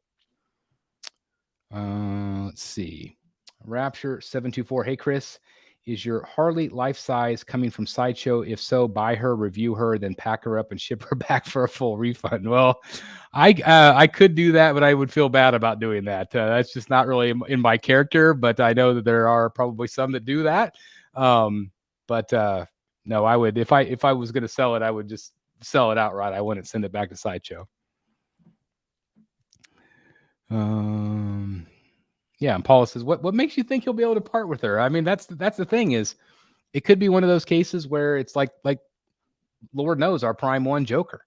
Let's see. Rapture 724. Hey, Chris, is your Harley life size coming from Sideshow? If so, buy her, review her, then pack her up and ship her back for a full refund. Well, I could do that, but I would feel bad about doing that. That's just not really in my character, but I know that there are probably some that do that. No, I would, if I was going to sell it, I would just sell it outright. I wouldn't send it back to Sideshow. Yeah, and Paula says, what makes you think he'll be able to part with her? I mean, that's the thing is, it could be one of those cases where it's like Lord knows our Prime 1 Joker.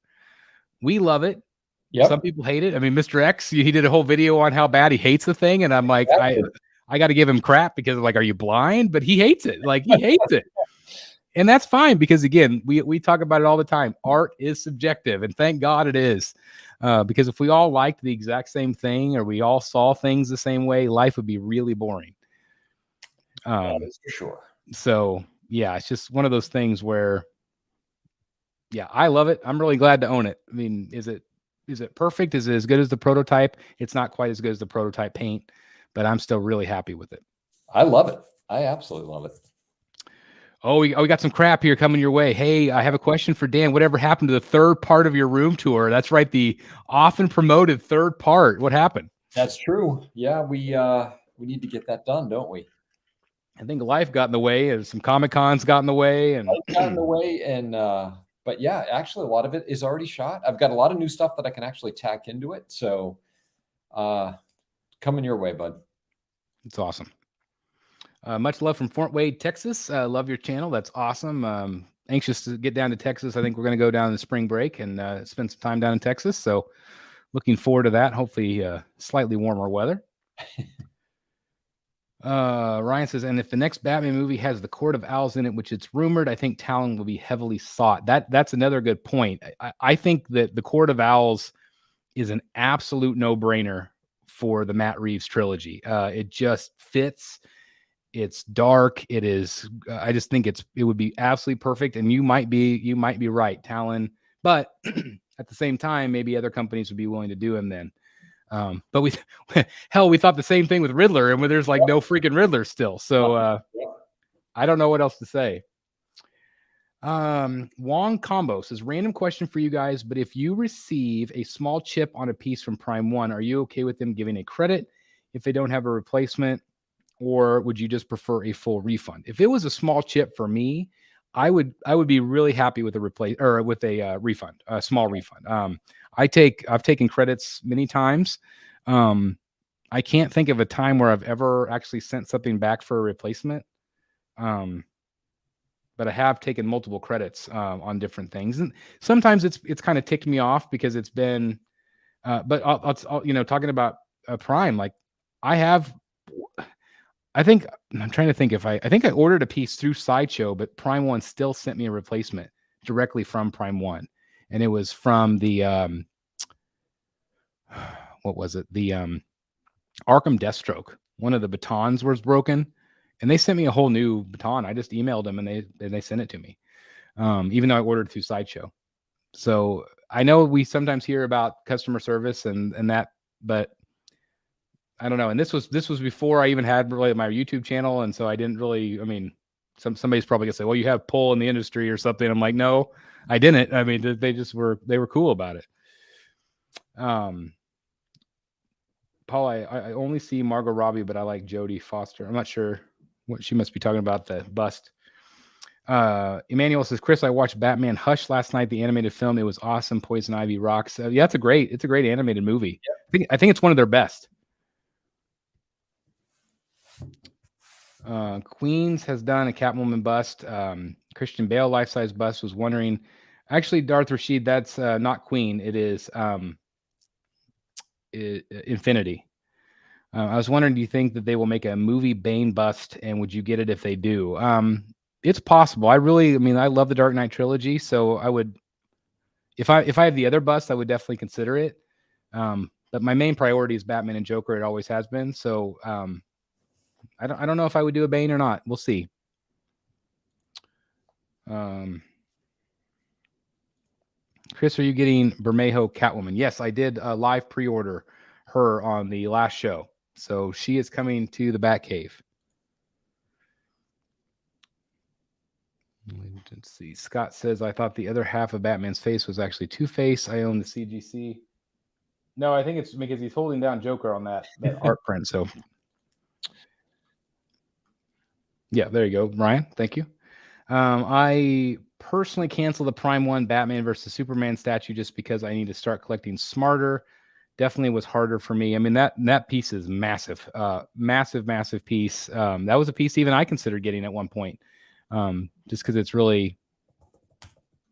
We love it. Some people hate it. I mean, Mr. X, he did a whole video on how bad he hates the thing, and I'm like, I got to give him crap because like, are you blind? But he hates it. Like he hates it. And that's fine because again, we talk about it all the time. Art is subjective, and thank God it is. Because if we all liked the exact same thing or we all saw things the same way, life would be really boring. That is for sure. So yeah, it's just one of those things where, yeah, I love it. I'm really glad to own it. I mean, is it perfect? Is it as good as the prototype? It's not quite as good as the prototype paint, but I'm still really happy with it. I love it. I absolutely love it. Oh, we got some crap here coming your way. Hey, I have a question for Dan. Whatever happened to the third part of your room tour? That's right, the often promoted third part. What happened? That's true. Yeah, we need to get that done, don't we? I think life got in the way, and some Comic-Cons got in the way, and but yeah, actually, a lot of it is already shot. I've got a lot of new stuff that I can actually tack into it. So, coming your way, bud. It's awesome. Much love from Fort Wayne, Texas. Love your channel. That's awesome. Anxious to get down to Texas. I think we're going to go down in the spring break and spend some time down in Texas. So looking forward to that. Hopefully slightly warmer weather. Ryan says, and if the next Batman movie has the Court of Owls in it, which it's rumored, I think Talon will be heavily sought. That's another good point. I think that the Court of Owls is an absolute no-brainer for the Matt Reeves trilogy. It just fits. It's dark. It is. I just think it would be absolutely perfect. And you might be right, Talon. But at the same time, maybe other companies would be willing to do him then. But we thought the same thing with Riddler, and where there's like no freaking Riddler still. So I don't know what else to say. Wong Combo says, random question for you guys, but if you receive a small chip on a piece from Prime 1, are you okay with them giving a credit if they don't have a replacement? Or would you just prefer a full refund? If it was a small chip for me, I would be really happy with a refund, a small refund. I've taken credits many times. I can't think of a time where I've ever actually sent something back for a replacement. But I have taken multiple credits on different things, and sometimes it's kind of ticked me off because it's been. But I'll talking about Prime, like I think I'm trying to think I think I ordered a piece through Sideshow, but Prime 1 still sent me a replacement directly from Prime 1. And it was from the, what was it? The Arkham Deathstroke. One of the batons was broken and they sent me a whole new baton. I just emailed them and they sent it to me. even though I ordered through Sideshow. So I know we sometimes hear about customer service and that, but I don't know. And this was before I even had really my YouTube channel, and so I didn't really. I mean, somebody's probably gonna say, "Well, you have pull in the industry or something." I'm like, no, I didn't. I mean, they were cool about it. Paul, I only see Margot Robbie, but I like Jodie Foster. I'm not sure what she must be talking about, the bust. Emmanuel says, Chris, I watched Batman Hush last night, the animated film. It was awesome. Poison Ivy rocks. Yeah, it's a great animated movie. Yep. I think it's one of their best. Queens has done a Catwoman bust. Christian Bale life-size bust. Was wondering, actually, Darth Rashid, that's not Queen. It is Infinity. I was wondering, do you think that they will make a movie Bane bust, and would you get it if they do? It's possible. I love the Dark Knight trilogy, so I would, if I have the other bust, I would definitely consider it. But my main priority is Batman and Joker. It always has been. So I don't know if I would do a Bane or not. We'll see. Chris, are you getting Bermejo Catwoman? Yes, I did live pre-order her on the last show. So she is coming to the Batcave. Let's see. Scott says, I thought the other half of Batman's face was actually Two-Face. I own the CGC. No, I think it's because he's holding down Joker on that art print. So, yeah, there you go, Ryan. Thank you. I personally canceled the Prime 1 Batman versus Superman statue just because I need to start collecting smarter. Definitely was harder for me. I mean, that piece is massive, massive piece. That was a piece even I considered getting at one point, just because it's really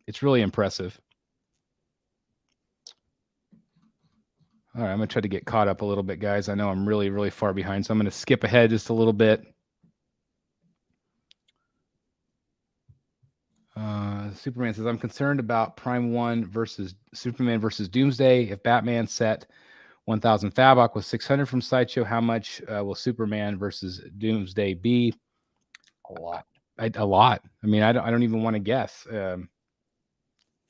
impressive. All right, I'm gonna try to get caught up a little bit, guys. I know I'm really far behind, so I'm gonna skip ahead just a little bit. Superman says, I'm concerned about Prime 1 versus Superman versus Doomsday. If Batman set 1,000 Fabok with 600 from Sideshow, how much will Superman versus Doomsday be? A lot. A lot. I mean, I don't even want to guess.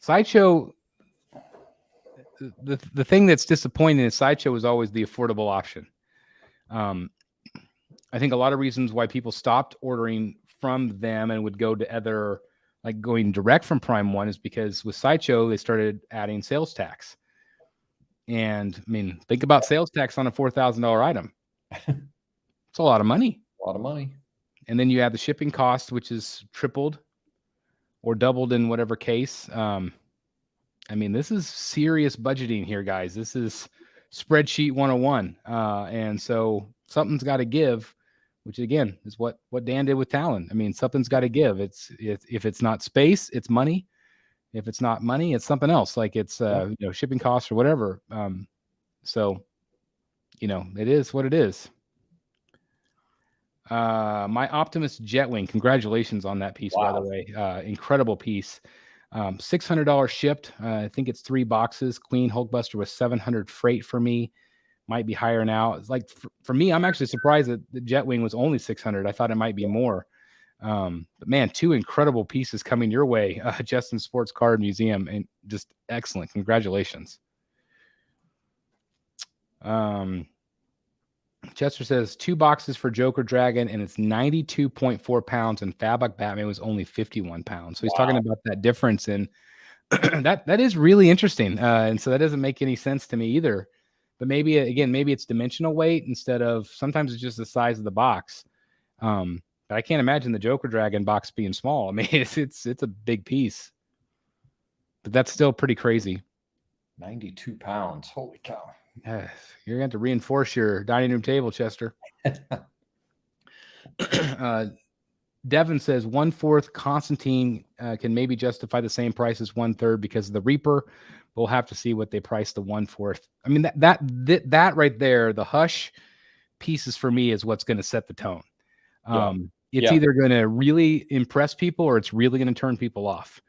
Sideshow, the thing that's disappointing is Sideshow is always the affordable option. I think a lot of reasons why people stopped ordering from them and would go to other, like going direct from Prime 1, is because with Sideshow, they started adding sales tax. And I mean, think about sales tax on a $4,000 item. It's a lot of money. A lot of money. And then you add the shipping cost, which is tripled or doubled in whatever case. I mean, this is serious budgeting here, guys. This is spreadsheet 101. And so something's got to give, which again is what Dan did with Talon. I mean, something's got to give. If it's not space, it's money. If it's not money, it's something else. Like it's shipping costs or whatever. So it is what it is. My Optimus Jetwing, congratulations on that piece, by the way. Incredible piece. $600 shipped. I think it's 3 boxes. Queen Hulkbuster was $700 freight for me. Might be higher now. It's like for me, I'm actually surprised that the Jetwing was only $600. I thought it might be more. But man, 2 incredible pieces coming your way. Justin Sports Card Museum, and just excellent. Congratulations. Chester says 2 boxes for Joker Dragon, and it's 92.4 pounds, and Fabok Batman was only 51 pounds. So he's talking about that difference, and that is really interesting. And so that doesn't make any sense to me either. But maybe it's dimensional weight instead of, sometimes it's just the size of the box. But I can't imagine the Joker Dragon box being small. I mean, it's a big piece, but that's still pretty crazy. 92 pounds. Holy cow. You're going to have to reinforce your dining room table, Chester. Devin says 1/4 Constantine can maybe justify the same price as 1/3 because of the Reaper. We'll have to see what they price the 1/4. I mean, that right there, the Hush pieces for me is what's going to set the tone. It's either going to really impress people or it's really going to turn people off.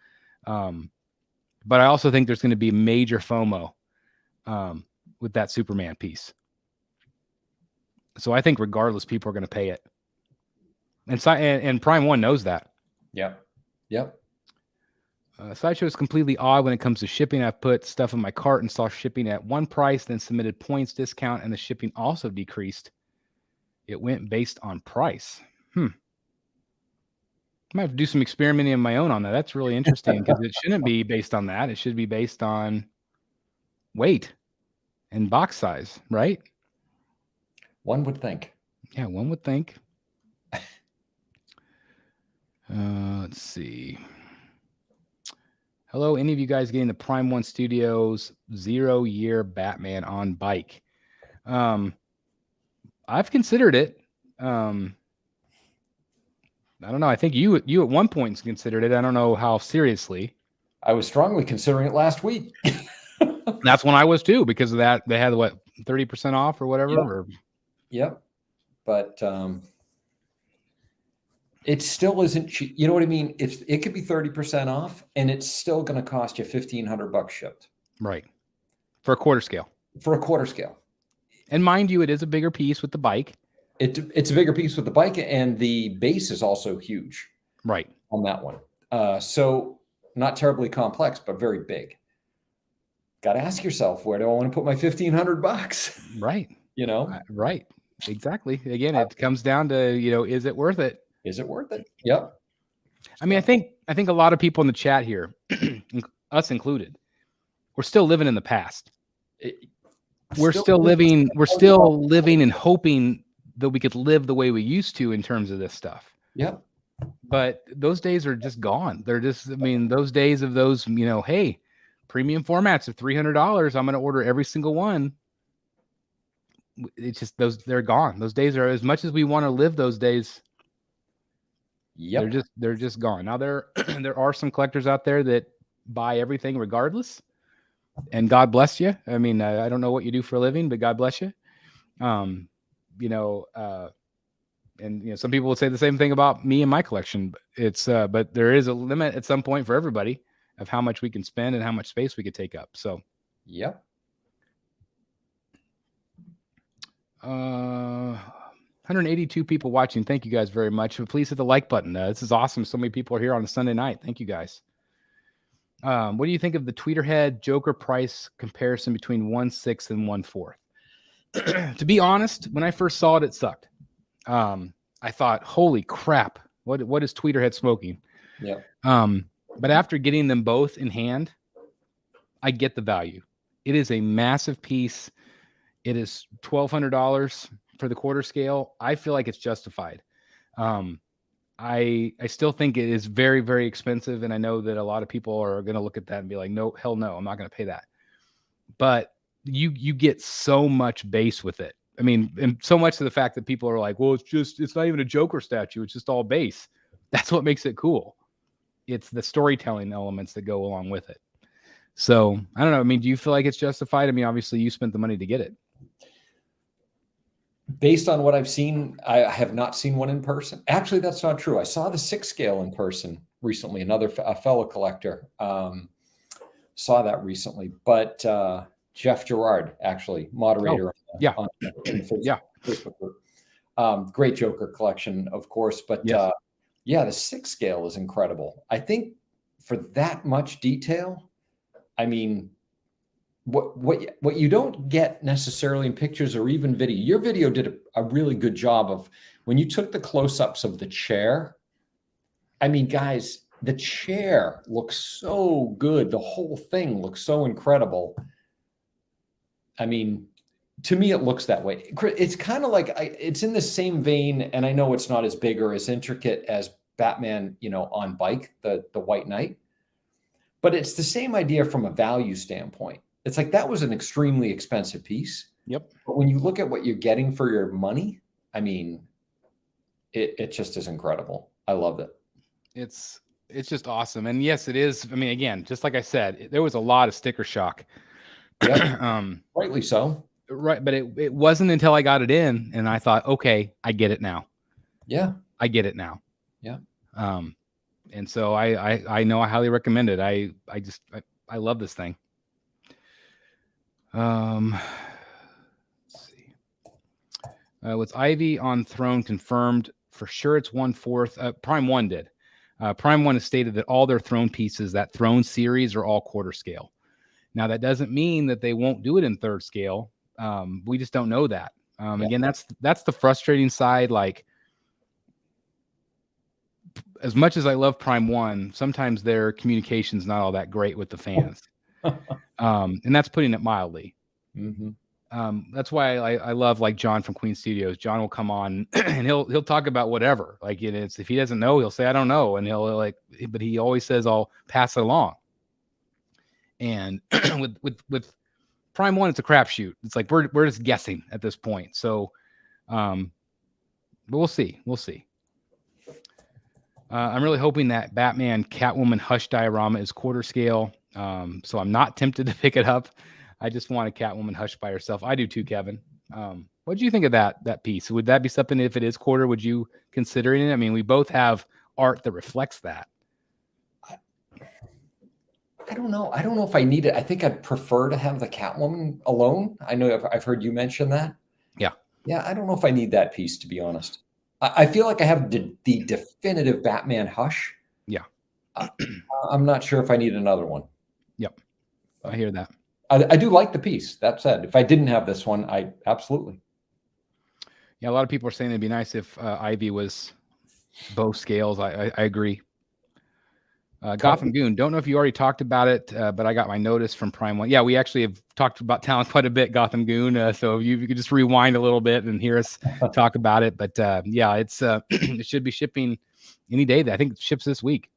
But I also think there's going to be major FOMO with that Superman piece. So I think regardless, people are going to pay it. And Prime 1 knows that. Yep. Sideshow is completely odd when it comes to shipping. I've put stuff in my cart and saw shipping at one price, then submitted points discount, and the shipping also decreased. It went based on price. I might have to do some experimenting of my own on that. That's really interesting because it shouldn't be based on that. It should be based on weight and box size, right? One would think. Yeah, one would think. Let's see. Hello, any of you guys getting the Prime 1 Studios 0-year Batman on bike? I've considered it. I don't know. I think you at one point considered it. I don't know how seriously. I was strongly considering it last week. That's when I was too, because of that. They had what, 30% off or whatever. Yep. But it still isn't cheap. You know what I mean? It could be 30% off, and it's still going to cost you $1,500 shipped. Right. For a quarter scale. For a quarter scale. And mind you, it is a bigger piece with the bike. It's a bigger piece with the bike, and the base is also huge. Right. On that one. So not terribly complex, but very big. Got to ask yourself, where do I want to put my $1,500? Right. You know? Right. Exactly. Again, it comes down to, is it worth it? Is it worth it? Yep. I mean, I think a lot of people in the chat here, us included, we're still living in the past. We're still living and hoping that we could live the way we used to in terms of this stuff. Yep. But those days are just gone. They're just, those days of those, hey, premium formats of $300, I'm going to order every single one. It's just they're gone. Those days are, as much as we want to live those days. Yep. They're just gone. Now there are some collectors out there that buy everything regardless, and God bless you. I mean, I don't know what you do for a living, but God bless you. And some people would say the same thing about me and my collection. But there is a limit at some point for everybody of how much we can spend and how much space we could take up. So, yep. 182 people watching. Thank you guys very much. Please hit the like button. This is awesome. So many people are here on a Sunday night. Thank you guys. What do you think of the Tweeterhead Joker price comparison between 1/6 and 1/4? To be honest, when I first saw it, it sucked. I thought, holy crap, what is Tweeterhead smoking? Yeah. But after getting them both in hand, I get the value. It is a massive piece. It is $1,200 for the quarter scale. I feel like it's justified. I still think it is very, very expensive. And I know that a lot of people are going to look at that and be like, no, hell no, I'm not going to pay that. But you get so much base with it. I mean, and so much to the fact that people are like, well, it's not even a Joker statue. It's just all base. That's what makes it cool. It's the storytelling elements that go along with it. So I don't know. I mean, do you feel like it's justified? I mean, obviously you spent the money to get it. Based on what I've seen, I have not seen one in person. Actually, that's not true. I saw the 6 scale in person recently. A fellow collector saw that recently. But Jeff Gerard, actually, moderator on the Facebook group. Great Joker collection, of course. But yes. The 6 scale is incredible. I think for that much detail, I mean, what you don't get necessarily in pictures or even video. Your video did a really good job of when you took the close-ups of the chair. I mean, guys, the chair looks so good. The whole thing looks so incredible. I mean, to me, it looks that way. It's kind of like it's in the same vein, and I know it's not as big or as intricate as Batman, on bike, the White Knight, but it's the same idea from a value standpoint. It's like that was an extremely expensive piece. Yep. But when you look at what you're getting for your money, I mean, it just is incredible. I loved it. It's just awesome. And yes, it is. I mean, again, just like I said, there was a lot of sticker shock. Yeah. Rightly so. Right. But it wasn't until I got it in and I thought, okay, I get it now. Yeah. I get it now. Yeah. And so I know I highly recommend it. I love this thing. Let's see. With Ivy on throne confirmed for sure it's 1/4. Prime 1 did. Prime One has stated that all their throne pieces, that throne series, are all quarter scale. Now, that doesn't mean that they won't do it in third scale. We just don't know that. Again, that's the frustrating side. Like, as much as I love Prime One, sometimes their communication's not all that great with the fans. And that's putting it mildly. That's why I love like John from Queen Studios. John will come on and he'll talk about whatever. Like, it's, if he doesn't know, he'll say, I don't know. And he'll like, but he always says, I'll pass it along. And with Prime One, it's a crapshoot. It's like, we're just guessing at this point. So, but we'll see. I'm really hoping that Batman Catwoman Hush diorama is quarter scale. So I'm not tempted to pick it up. I just want a Catwoman Hush by herself. I do too, Kevin. What do you think of that piece? Would that be something, if it is quarter, would you consider it? I mean, we both have art that reflects that. I don't know. I don't know if I need it. I think I'd prefer to have the Catwoman alone. I know I've heard you mention that. Yeah. Yeah. I don't know if I need that piece, to be honest. I feel like I have the definitive Batman Hush. Yeah. I'm not sure if I need another one. Yep. I hear that. I do like the piece. That said, if I didn't have this one, I absolutely. Yeah. A lot of people are saying it'd be nice if Ivy was both scales. I agree. Gotham Goon, don't know if you already talked about it, but I got my notice from Prime One. Yeah, we actually have talked about talent quite a bit, Gotham Goon. So if you could just rewind a little bit and hear us talk about it. But yeah, it's it should be shipping any day. I think it ships this week.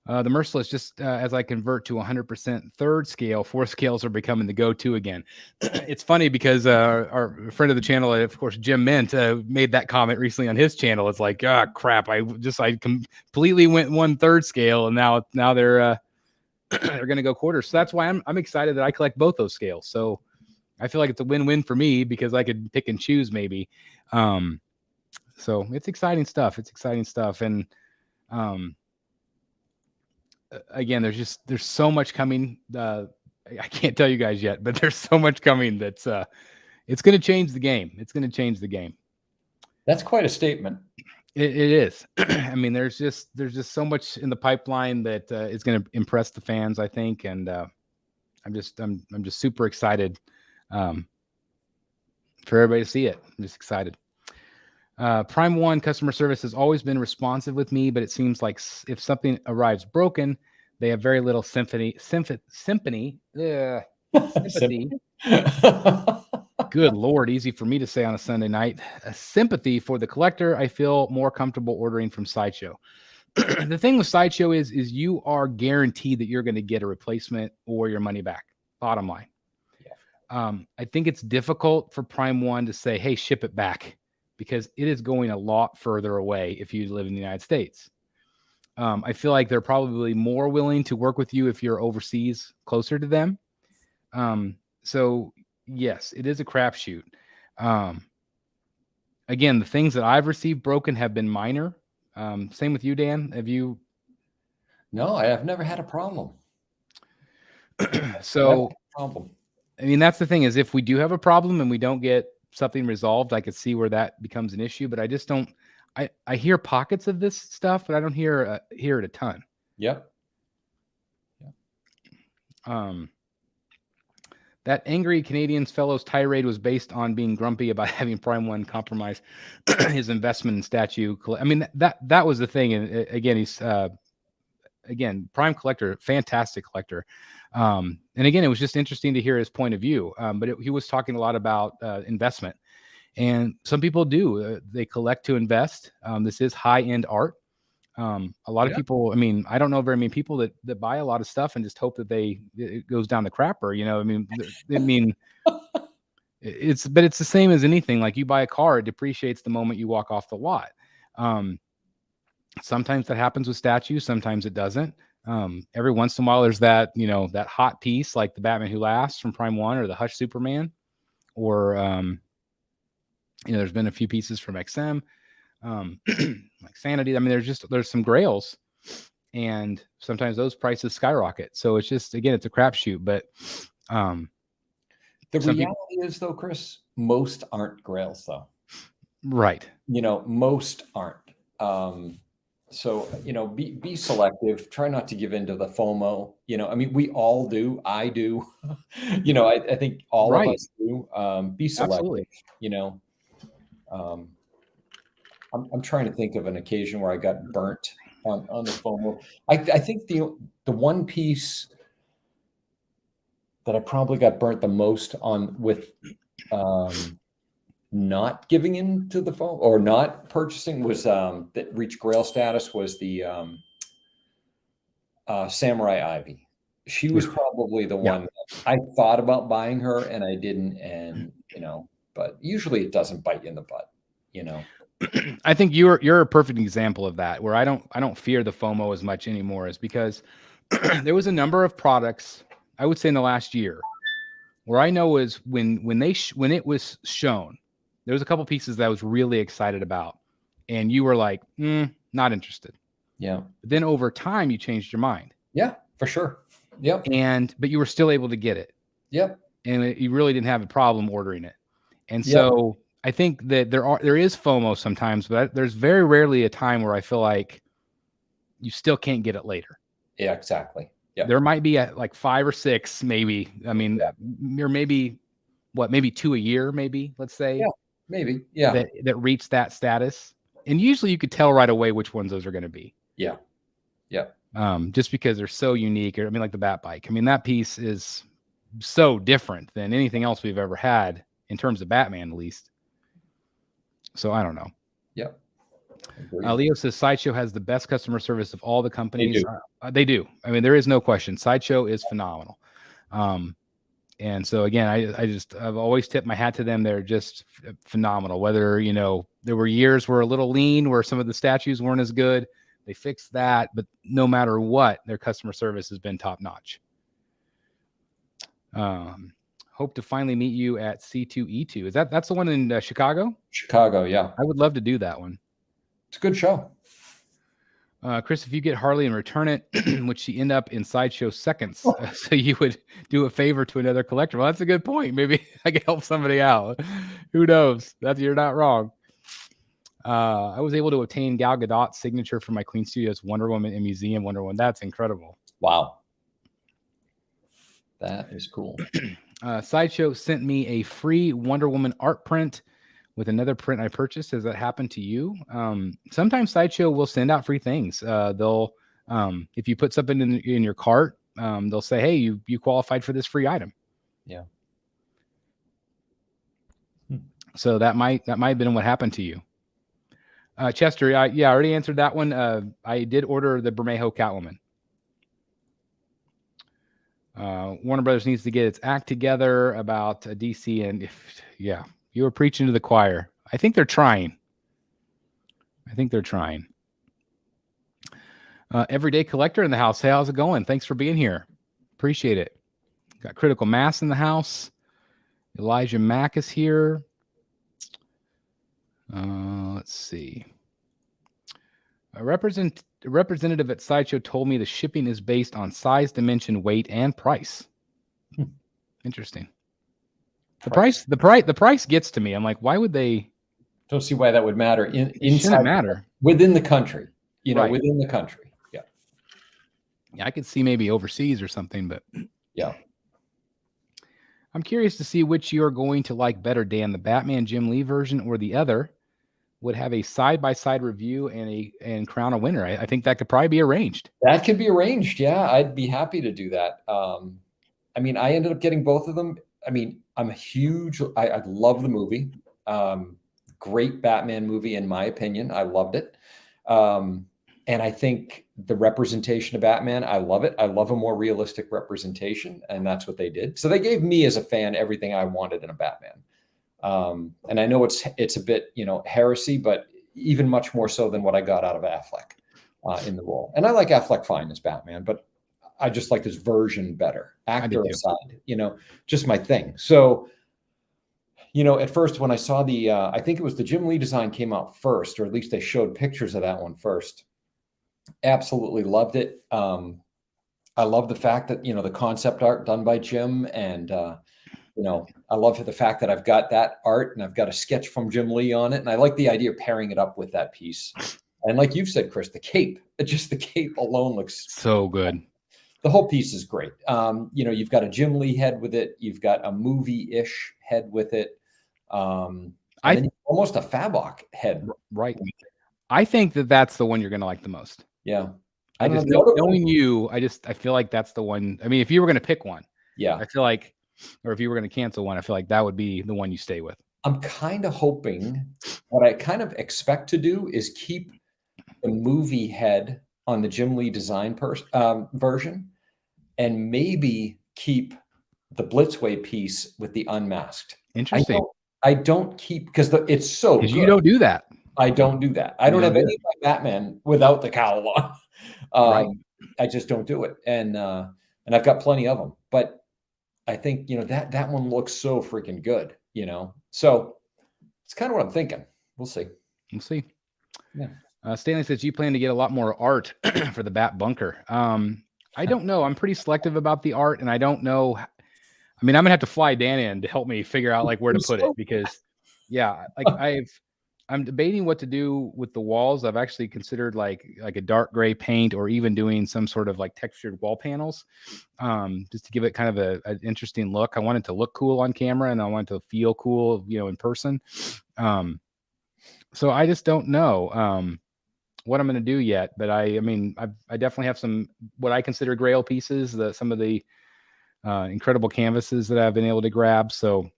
The Merciless, just as I convert to 100% third scale, fourth scales are becoming the go-to again. It's funny because our friend of the channel, of course, Jim Mint, made that comment recently on his channel. It's like, crap, I completely went 1/3 scale, and now they're they're going to go quarters. So that's why I'm excited that I collect both those scales. So I feel like it's a win-win for me because I could pick and choose maybe. So it's exciting stuff. And again, there's so much coming. I can't tell you guys yet, but there's so much coming that's it's going to change the game. That's quite a statement. It is. I mean, there's just so much in the pipeline that is going to impress the fans, I think, and I'm just super excited for everybody to see it. I'm just excited. Prime One customer service has always been responsive with me, but it seems like if something arrives broken, they have very little sympathy. Good Lord, easy for me to say on a Sunday night. Sympathy for the collector. I feel more comfortable ordering from Sideshow. The thing with Sideshow is you are guaranteed that you're going to get a replacement or your money back. Bottom line. Yeah. I think it's difficult for Prime One to say, hey, ship it back, because it is going a lot further away if you live in the United States. I feel like they're probably more willing to work with you if you're overseas, closer to them. So yes, it is a crapshoot. Again, the things that I've received broken have been minor. Same with you, Dan. Have you? No, I've never had a problem. So, I mean, that's the thing, is if we do have a problem and we don't get something resolved, I could see where that becomes an issue, but I just don't. I hear pockets of this stuff, but I don't hear it a ton. Yep. That angry Canadians fellow's tirade was based on being grumpy about having Prime One compromise his investment in statue. I mean, that was the thing. And again, he's Prime collector, fantastic collector. And again, it was just interesting to hear his point of view. But he was talking a lot about investment, and some people do. They collect to invest. This is high-end art. A lot of people, I mean, I don't know very many people that buy a lot of stuff and just hope that it goes down the crapper, it's the same as anything. Like, you buy a car, it depreciates the moment you walk off the lot. Sometimes that happens with statues, sometimes it doesn't. Every once in a while there's that hot piece like the Batman Who Laughs from Prime One, or the Hush Superman, or there's been a few pieces from XM. Like Sanity. I mean, there's some grails, and sometimes those prices skyrocket. So it's just, again, it's a crapshoot. But the reality is, though, Chris, most aren't grails, though. Right. Most aren't. So, be selective. Try not to give in to the FOMO. I mean, we all do. I do. I think all of us do. Be selective. Absolutely. I'm trying to think of an occasion where I got burnt on the FOMO. I think the one piece that I probably got burnt the most on with not giving in to the FOMO or not purchasing was that reached grail status was the Samurai Ivy. She was probably the one that I thought about buying her and I didn't, and but usually it doesn't bite you in the butt, I think you're a perfect example of that, where I don't fear the FOMO as much anymore, is because there was a number of products, I would say in the last year, where I know is when it was shown, there was a couple pieces that I was really excited about, and you were like, not interested. Yeah. But then over time, you changed your mind. Yeah, for sure. Yep. But you were still able to get it. Yep. And you really didn't have a problem ordering it. And so I think that there is FOMO sometimes, but there's very rarely a time where I feel like you still can't get it later. Yeah, exactly. Yeah. There might be like 5 or 6, maybe. I mean, or maybe 2 a year, maybe, let's say. Yeah, maybe. Yeah. That reach that status. And usually you could tell right away which ones those are going to be. Yeah. Yeah. Just because they're so unique. I mean, like the Bat Bike. I mean, that piece is so different than anything else we've ever had in terms of Batman, at least. So I don't know. Yep. Leo says Sideshow has the best customer service of all the companies. They do. I mean, there is no question. Sideshow is phenomenal. And so again, I've always tipped my hat to them. They're just phenomenal. Whether, there were years where a little lean, where some of the statues weren't as good. They fixed that, but no matter what, their customer service has been top notch. Hope to finally meet you at C2E2. That's the one in Chicago? Chicago, yeah. I would love to do that one. It's a good show. Chris, if you get Harley and return it, would she end up in Sideshow seconds? So you would do a favor to another collector. Well, that's a good point. Maybe I could help somebody out. Who knows? You're not wrong. I was able to obtain Gal Gadot's signature for my Queen Studios Wonder Woman in Museum Wonder Woman. That's incredible. Wow. That is cool. Sideshow sent me a free Wonder Woman art print with another print I purchased. Has that happened to you? Sometimes Sideshow will send out free things. They'll, if you put something in your cart, they'll say, hey, you qualified for this free item. Yeah. So that might have been what happened to you. Chester, I already answered that one. I did order the Bermejo Catwoman. Warner Brothers needs to get its act together about DC, and you were preaching to the choir. I think they're trying. Everyday Collector in the house. Hey, how's it going? Thanks for being here. Appreciate it. Got Critical Mass in the house. Elijah Mack is here. Let's see. A representative at Sideshow told me the shipping is based on size, dimension, weight, and price. Interesting. The price gets to me. I'm like, why would they? Don't see why that would matter. Shouldn't matter within the country. Right. Within the country. Yeah. Yeah, I could see maybe overseas or something, but yeah. I'm curious to see which you're going to like better, Dan, the Batman Jim Lee version or the other. Would have a side-by-side review and crown a winner. I think that could probably be arranged. That could be arranged. Yeah, I'd be happy to do that. I mean, I ended up getting both of them. I mean, I love the movie. Great Batman movie, in my opinion. I loved it. And I think the representation of Batman, I love it. I love a more realistic representation, and that's what they did. So they gave me as a fan everything I wanted in a Batman. And I know it's a bit, heresy, but even much more so than what I got out of Affleck in the role. And I like Affleck fine as Batman, but I just like this version better. Actor aside, just my thing. So, at first when I saw I think it was the Jim Lee design came out first, or at least they showed pictures of that one first. Absolutely loved it. I love the fact that, the concept art done by Jim, and, I love the fact that I've got that art and I've got a sketch from Jim Lee on it. And I like the idea of pairing it up with that piece. And like you've said, Chris, the cape, just the cape alone looks so good. The whole piece is great. You've got a Jim Lee head with it. You've got a movie-ish head with it. Then almost a Fabok head. Right. I think that's the one you're going to like the most. Yeah. I just knowing you, I feel like that's the one. I mean, if you were going to pick one, yeah, I feel like, or if you were going to cancel one, I feel like that would be the one you stay with. I'm kind of hoping, what I kind of expect to do is keep the movie head on the Jim Lee design version, and maybe keep the Blitzway piece with the unmasked. Interesting. I don't keep, because it's so good. You don't do that. I don't do that. I don't have any of my Batman without the cowl on. Right. I just don't do it. And I've got plenty of them. But I think, that one looks so freaking good, So it's kind of what I'm thinking. We'll see. We'll see. Yeah. Stanley says you plan to get a lot more art for the Bat Bunker. I don't know. I'm pretty selective about the art, and I don't know. I mean, I'm gonna have to fly Dan in to help me figure out like where to put it, because I'm debating what to do with the walls. I've actually considered like a dark gray paint, or even doing some sort of like textured wall panels, just to give it kind of an interesting look. I want it to look cool on camera, and I want it to feel cool, in person. So I just don't know what I'm going to do yet, but I definitely have some, what I consider grail pieces, some of the incredible canvases that I've been able to grab. So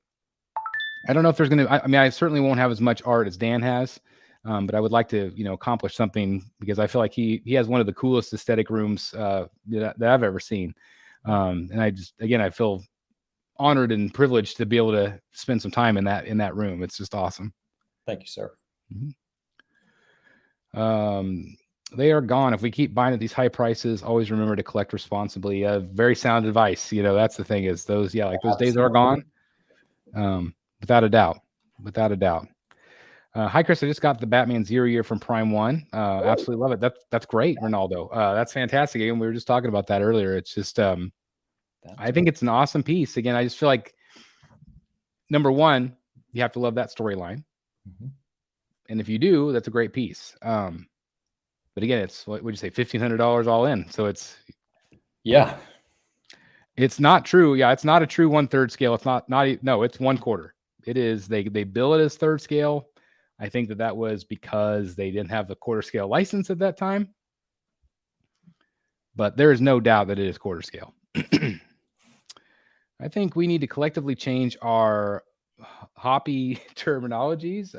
I don't know if there's going to, I certainly won't have as much art as Dan has, but I would like to, accomplish something, because I feel like he has one of the coolest aesthetic rooms that I've ever seen. And I feel honored and privileged to be able to spend some time in that room. It's just awesome. Thank you, sir. Mm-hmm. They are gone. If we keep buying at these high prices, always remember to collect responsibly. Very sound advice. That's the thing, is those days are gone. Without a doubt. Hi, Chris. I just got the Batman 0 year from Prime 1. Absolutely love it. That's great, Ronaldo. That's fantastic. Again, we were just talking about that earlier. It's just, I think it's an awesome piece. Again, I just feel like, number one, you have to love that storyline. Mm-hmm. And if you do, that's a great piece. But again, it's, what would you say, $1,500 all in. So it's not true. Yeah, it's not a true 1/3 scale. It's not no, it's 1/4. It is, they bill it as third scale. I think that was because they didn't have the quarter scale license at that time. But there is no doubt that it is quarter scale. I think we need to collectively change our hoppy terminologies.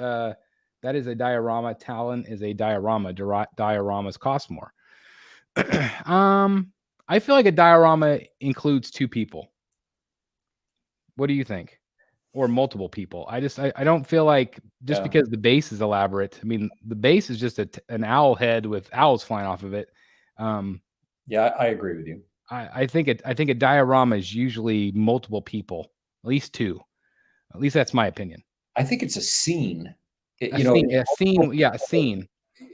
That is a diorama. Talon is a diorama. Dioramas cost more. I feel like a diorama includes two people. What do you think? Or multiple people? I don't feel like because the base is elaborate. I mean, the base is just an owl head with owls flying off of it. I agree with you. I think a diorama is usually multiple people, at least two. At least that's my opinion. I think it's a scene. A scene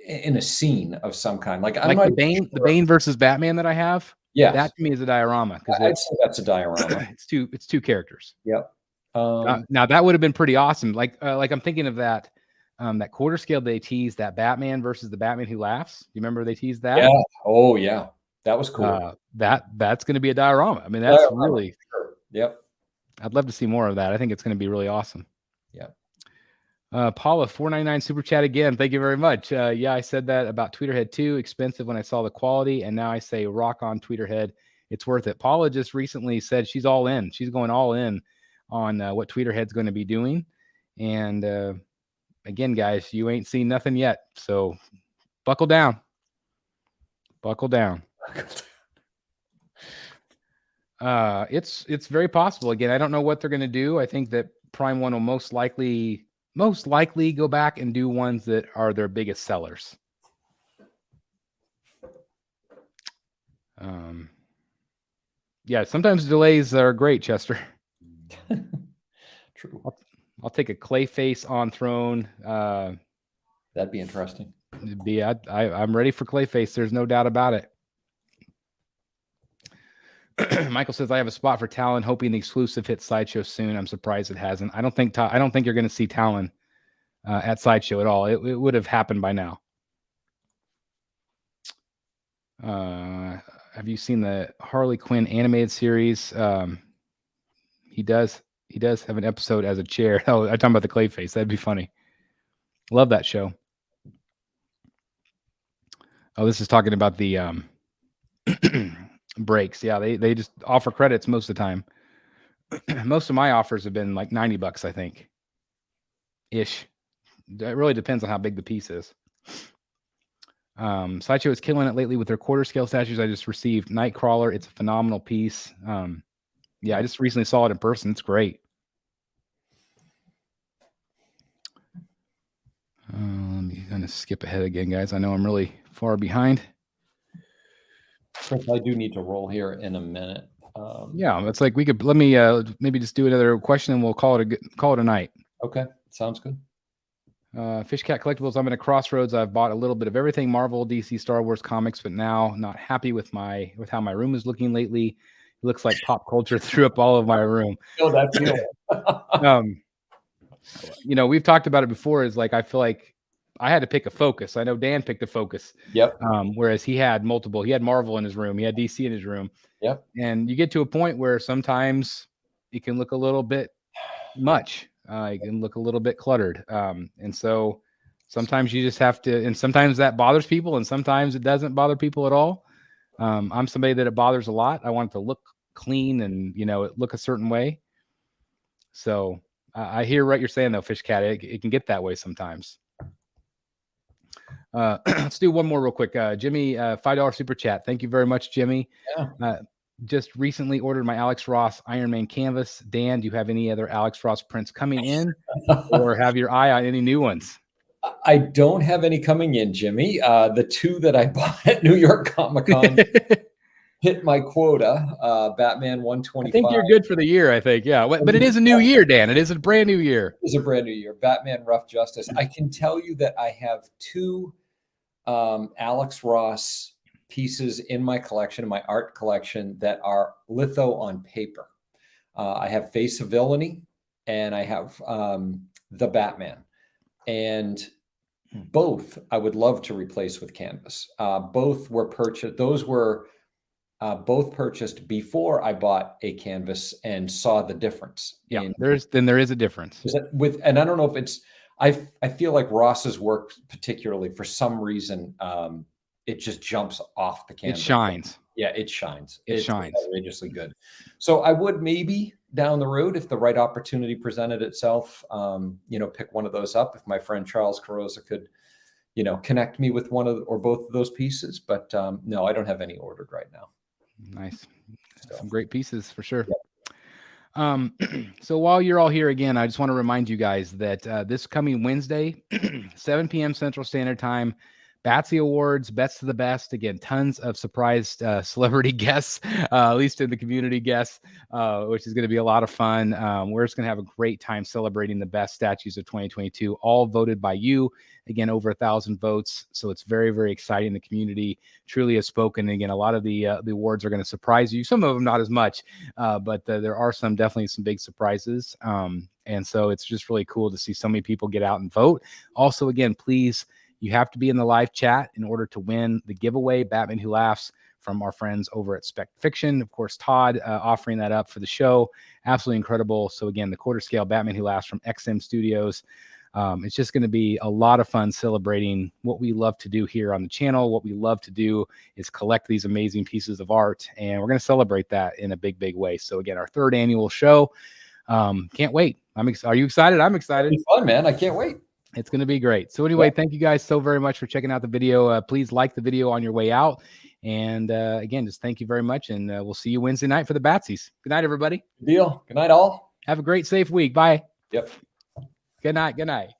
in a scene of some kind. Like the Bane versus Batman that I have. Yeah, that to me is a diorama, because I'd say that's a diorama. It's two characters. Yep. Now that would have been pretty awesome. Like I'm thinking of that quarter scale they teased, that Batman versus the Batman Who Laughs. You remember they teased that? Yeah. Oh yeah, that was cool. That's going to be a diorama. I mean, that's really. Sure. Yep. I'd love to see more of that. I think it's going to be really awesome. Yeah. Paula 499 super chat again. Thank you very much. I said that about Tweeterhead too. Expensive when I saw the quality, and now I say rock on Tweeterhead. It's worth it. Paula just recently said she's all in. She's going all in on what Tweeterhead's going to be doing. And again, guys, you ain't seen nothing yet, so buckle down. It's very possible. Again, I don't know what they're going to do. I think that Prime 1 will most likely go back and do ones that are their biggest sellers. Sometimes delays are great, Chester. True. I'll take a Clayface on Throne. That'd be interesting. I'm ready for Clayface. There's no doubt about it. Michael says, I have a spot for Talon, hoping the exclusive hits Sideshow soon. I'm surprised it hasn't. I don't think you're going to see Talon at Sideshow at all. It would have happened by now. Have you seen the Harley Quinn animated series? He does have an episode as a chair. Oh, I'm talking about the Clayface. That'd be funny. Love that show. Oh, this is talking about the breaks. Yeah, they just offer credits most of the time. Most of my offers have been like $90, I think. Ish. It really depends on how big the piece is. Sideshow is killing it lately with their quarter scale statues. I just received Nightcrawler. It's a phenomenal piece. Yeah, I just recently saw it in person. It's great. Let me kind of skip ahead again, guys. I know I'm really far behind. I do need to roll here in a minute. Yeah, it's like we could let me maybe just do another question and we'll call it a night. Okay, sounds good. Fish Cat Collectibles. I'm in a crossroads. I've bought a little bit of everything Marvel, DC, Star Wars comics, but now not happy with how my room is looking lately. It looks like pop culture threw up all of my room. Oh, that's it. You know, we've talked about it before. Is like I feel like I had to pick a focus. I know Dan picked a focus. Yep. Whereas he had multiple. He had Marvel in his room. He had DC in his room. Yep. And you get to a point where sometimes it can look a little bit much. It can look a little bit cluttered. And so sometimes you just have to, and sometimes that bothers people and sometimes it doesn't bother people at all. I'm somebody that it bothers a lot. I want it to look clean and, you know, it look a certain way. So I hear what you're saying though, Fish Cat. It can get that way sometimes. Let's do one more real quick. Jimmy, $5 super chat. Thank you very much, Jimmy. Yeah. Just recently ordered my Alex Ross Iron Man canvas. Dan, do you have any other Alex Ross prints coming in or have your eye on any new ones? I don't have any coming in, Jimmy. The two that I bought at New York Comic-Con hit my quota. Batman 125. I think you're good for the year, I think. Yeah. But it is a new year, Dan. It is a brand new year. It is a brand new year. Batman Rough Justice. I can tell you that I have two Alex Ross pieces in my collection, in my art collection, that are litho on paper. I have Face of Villainy and I have the Batman. And both I would love to replace with canvas. Both were purchased. Those were both purchased before I bought a canvas and saw the difference. Yeah, there is a difference. And I don't know if it's, I feel like Ross's work particularly, for some reason, it just jumps off the canvas. It shines. Yeah, it shines. It shines. Outrageously good. So I would maybe down the road, if the right opportunity presented itself, you know, pick one of those up. If my friend Charles Carroza could, you know, connect me with one of or both of those pieces. But no, I don't have any ordered right now. Nice. Some great pieces for sure. Yeah. So while you're all here again, I just want to remind you guys that this coming Wednesday, 7 p.m. Central Standard Time, Batsy Awards, Best of the Best. Again, tons of surprised celebrity guests, at least in the community guests, which is going to be a lot of fun. We're just going to have a great time celebrating the best statues of 2022, all voted by you. Again, over 1,000 votes. So it's very, very exciting. The community truly has spoken. Again, a lot of the awards are going to surprise you. Some of them not as much, but there are definitely some big surprises. And so it's just really cool to see so many people get out and vote. Also, again, please, you have to be in the live chat in order to win the giveaway, Batman Who Laughs, from our friends over at Spec Fiction. Of course, Todd offering that up for the show. Absolutely incredible. So again, the quarter scale Batman Who Laughs from XM Studios. It's just going to be a lot of fun celebrating what we love to do here on the channel. What we love to do is collect these amazing pieces of art, and we're going to celebrate that in a big, big way. So again, our 3rd annual show. Can't wait. Are you excited? I'm excited. It's fun, man. I can't wait. It's going to be great. So anyway, Thank you guys so very much for checking out the video. Please like the video on your way out. And again, just thank you very much. And we'll see you Wednesday night for the Batsies. Good night, everybody. Deal. Good night, all. Have a great, safe week. Bye. Yep. Good night. Good night.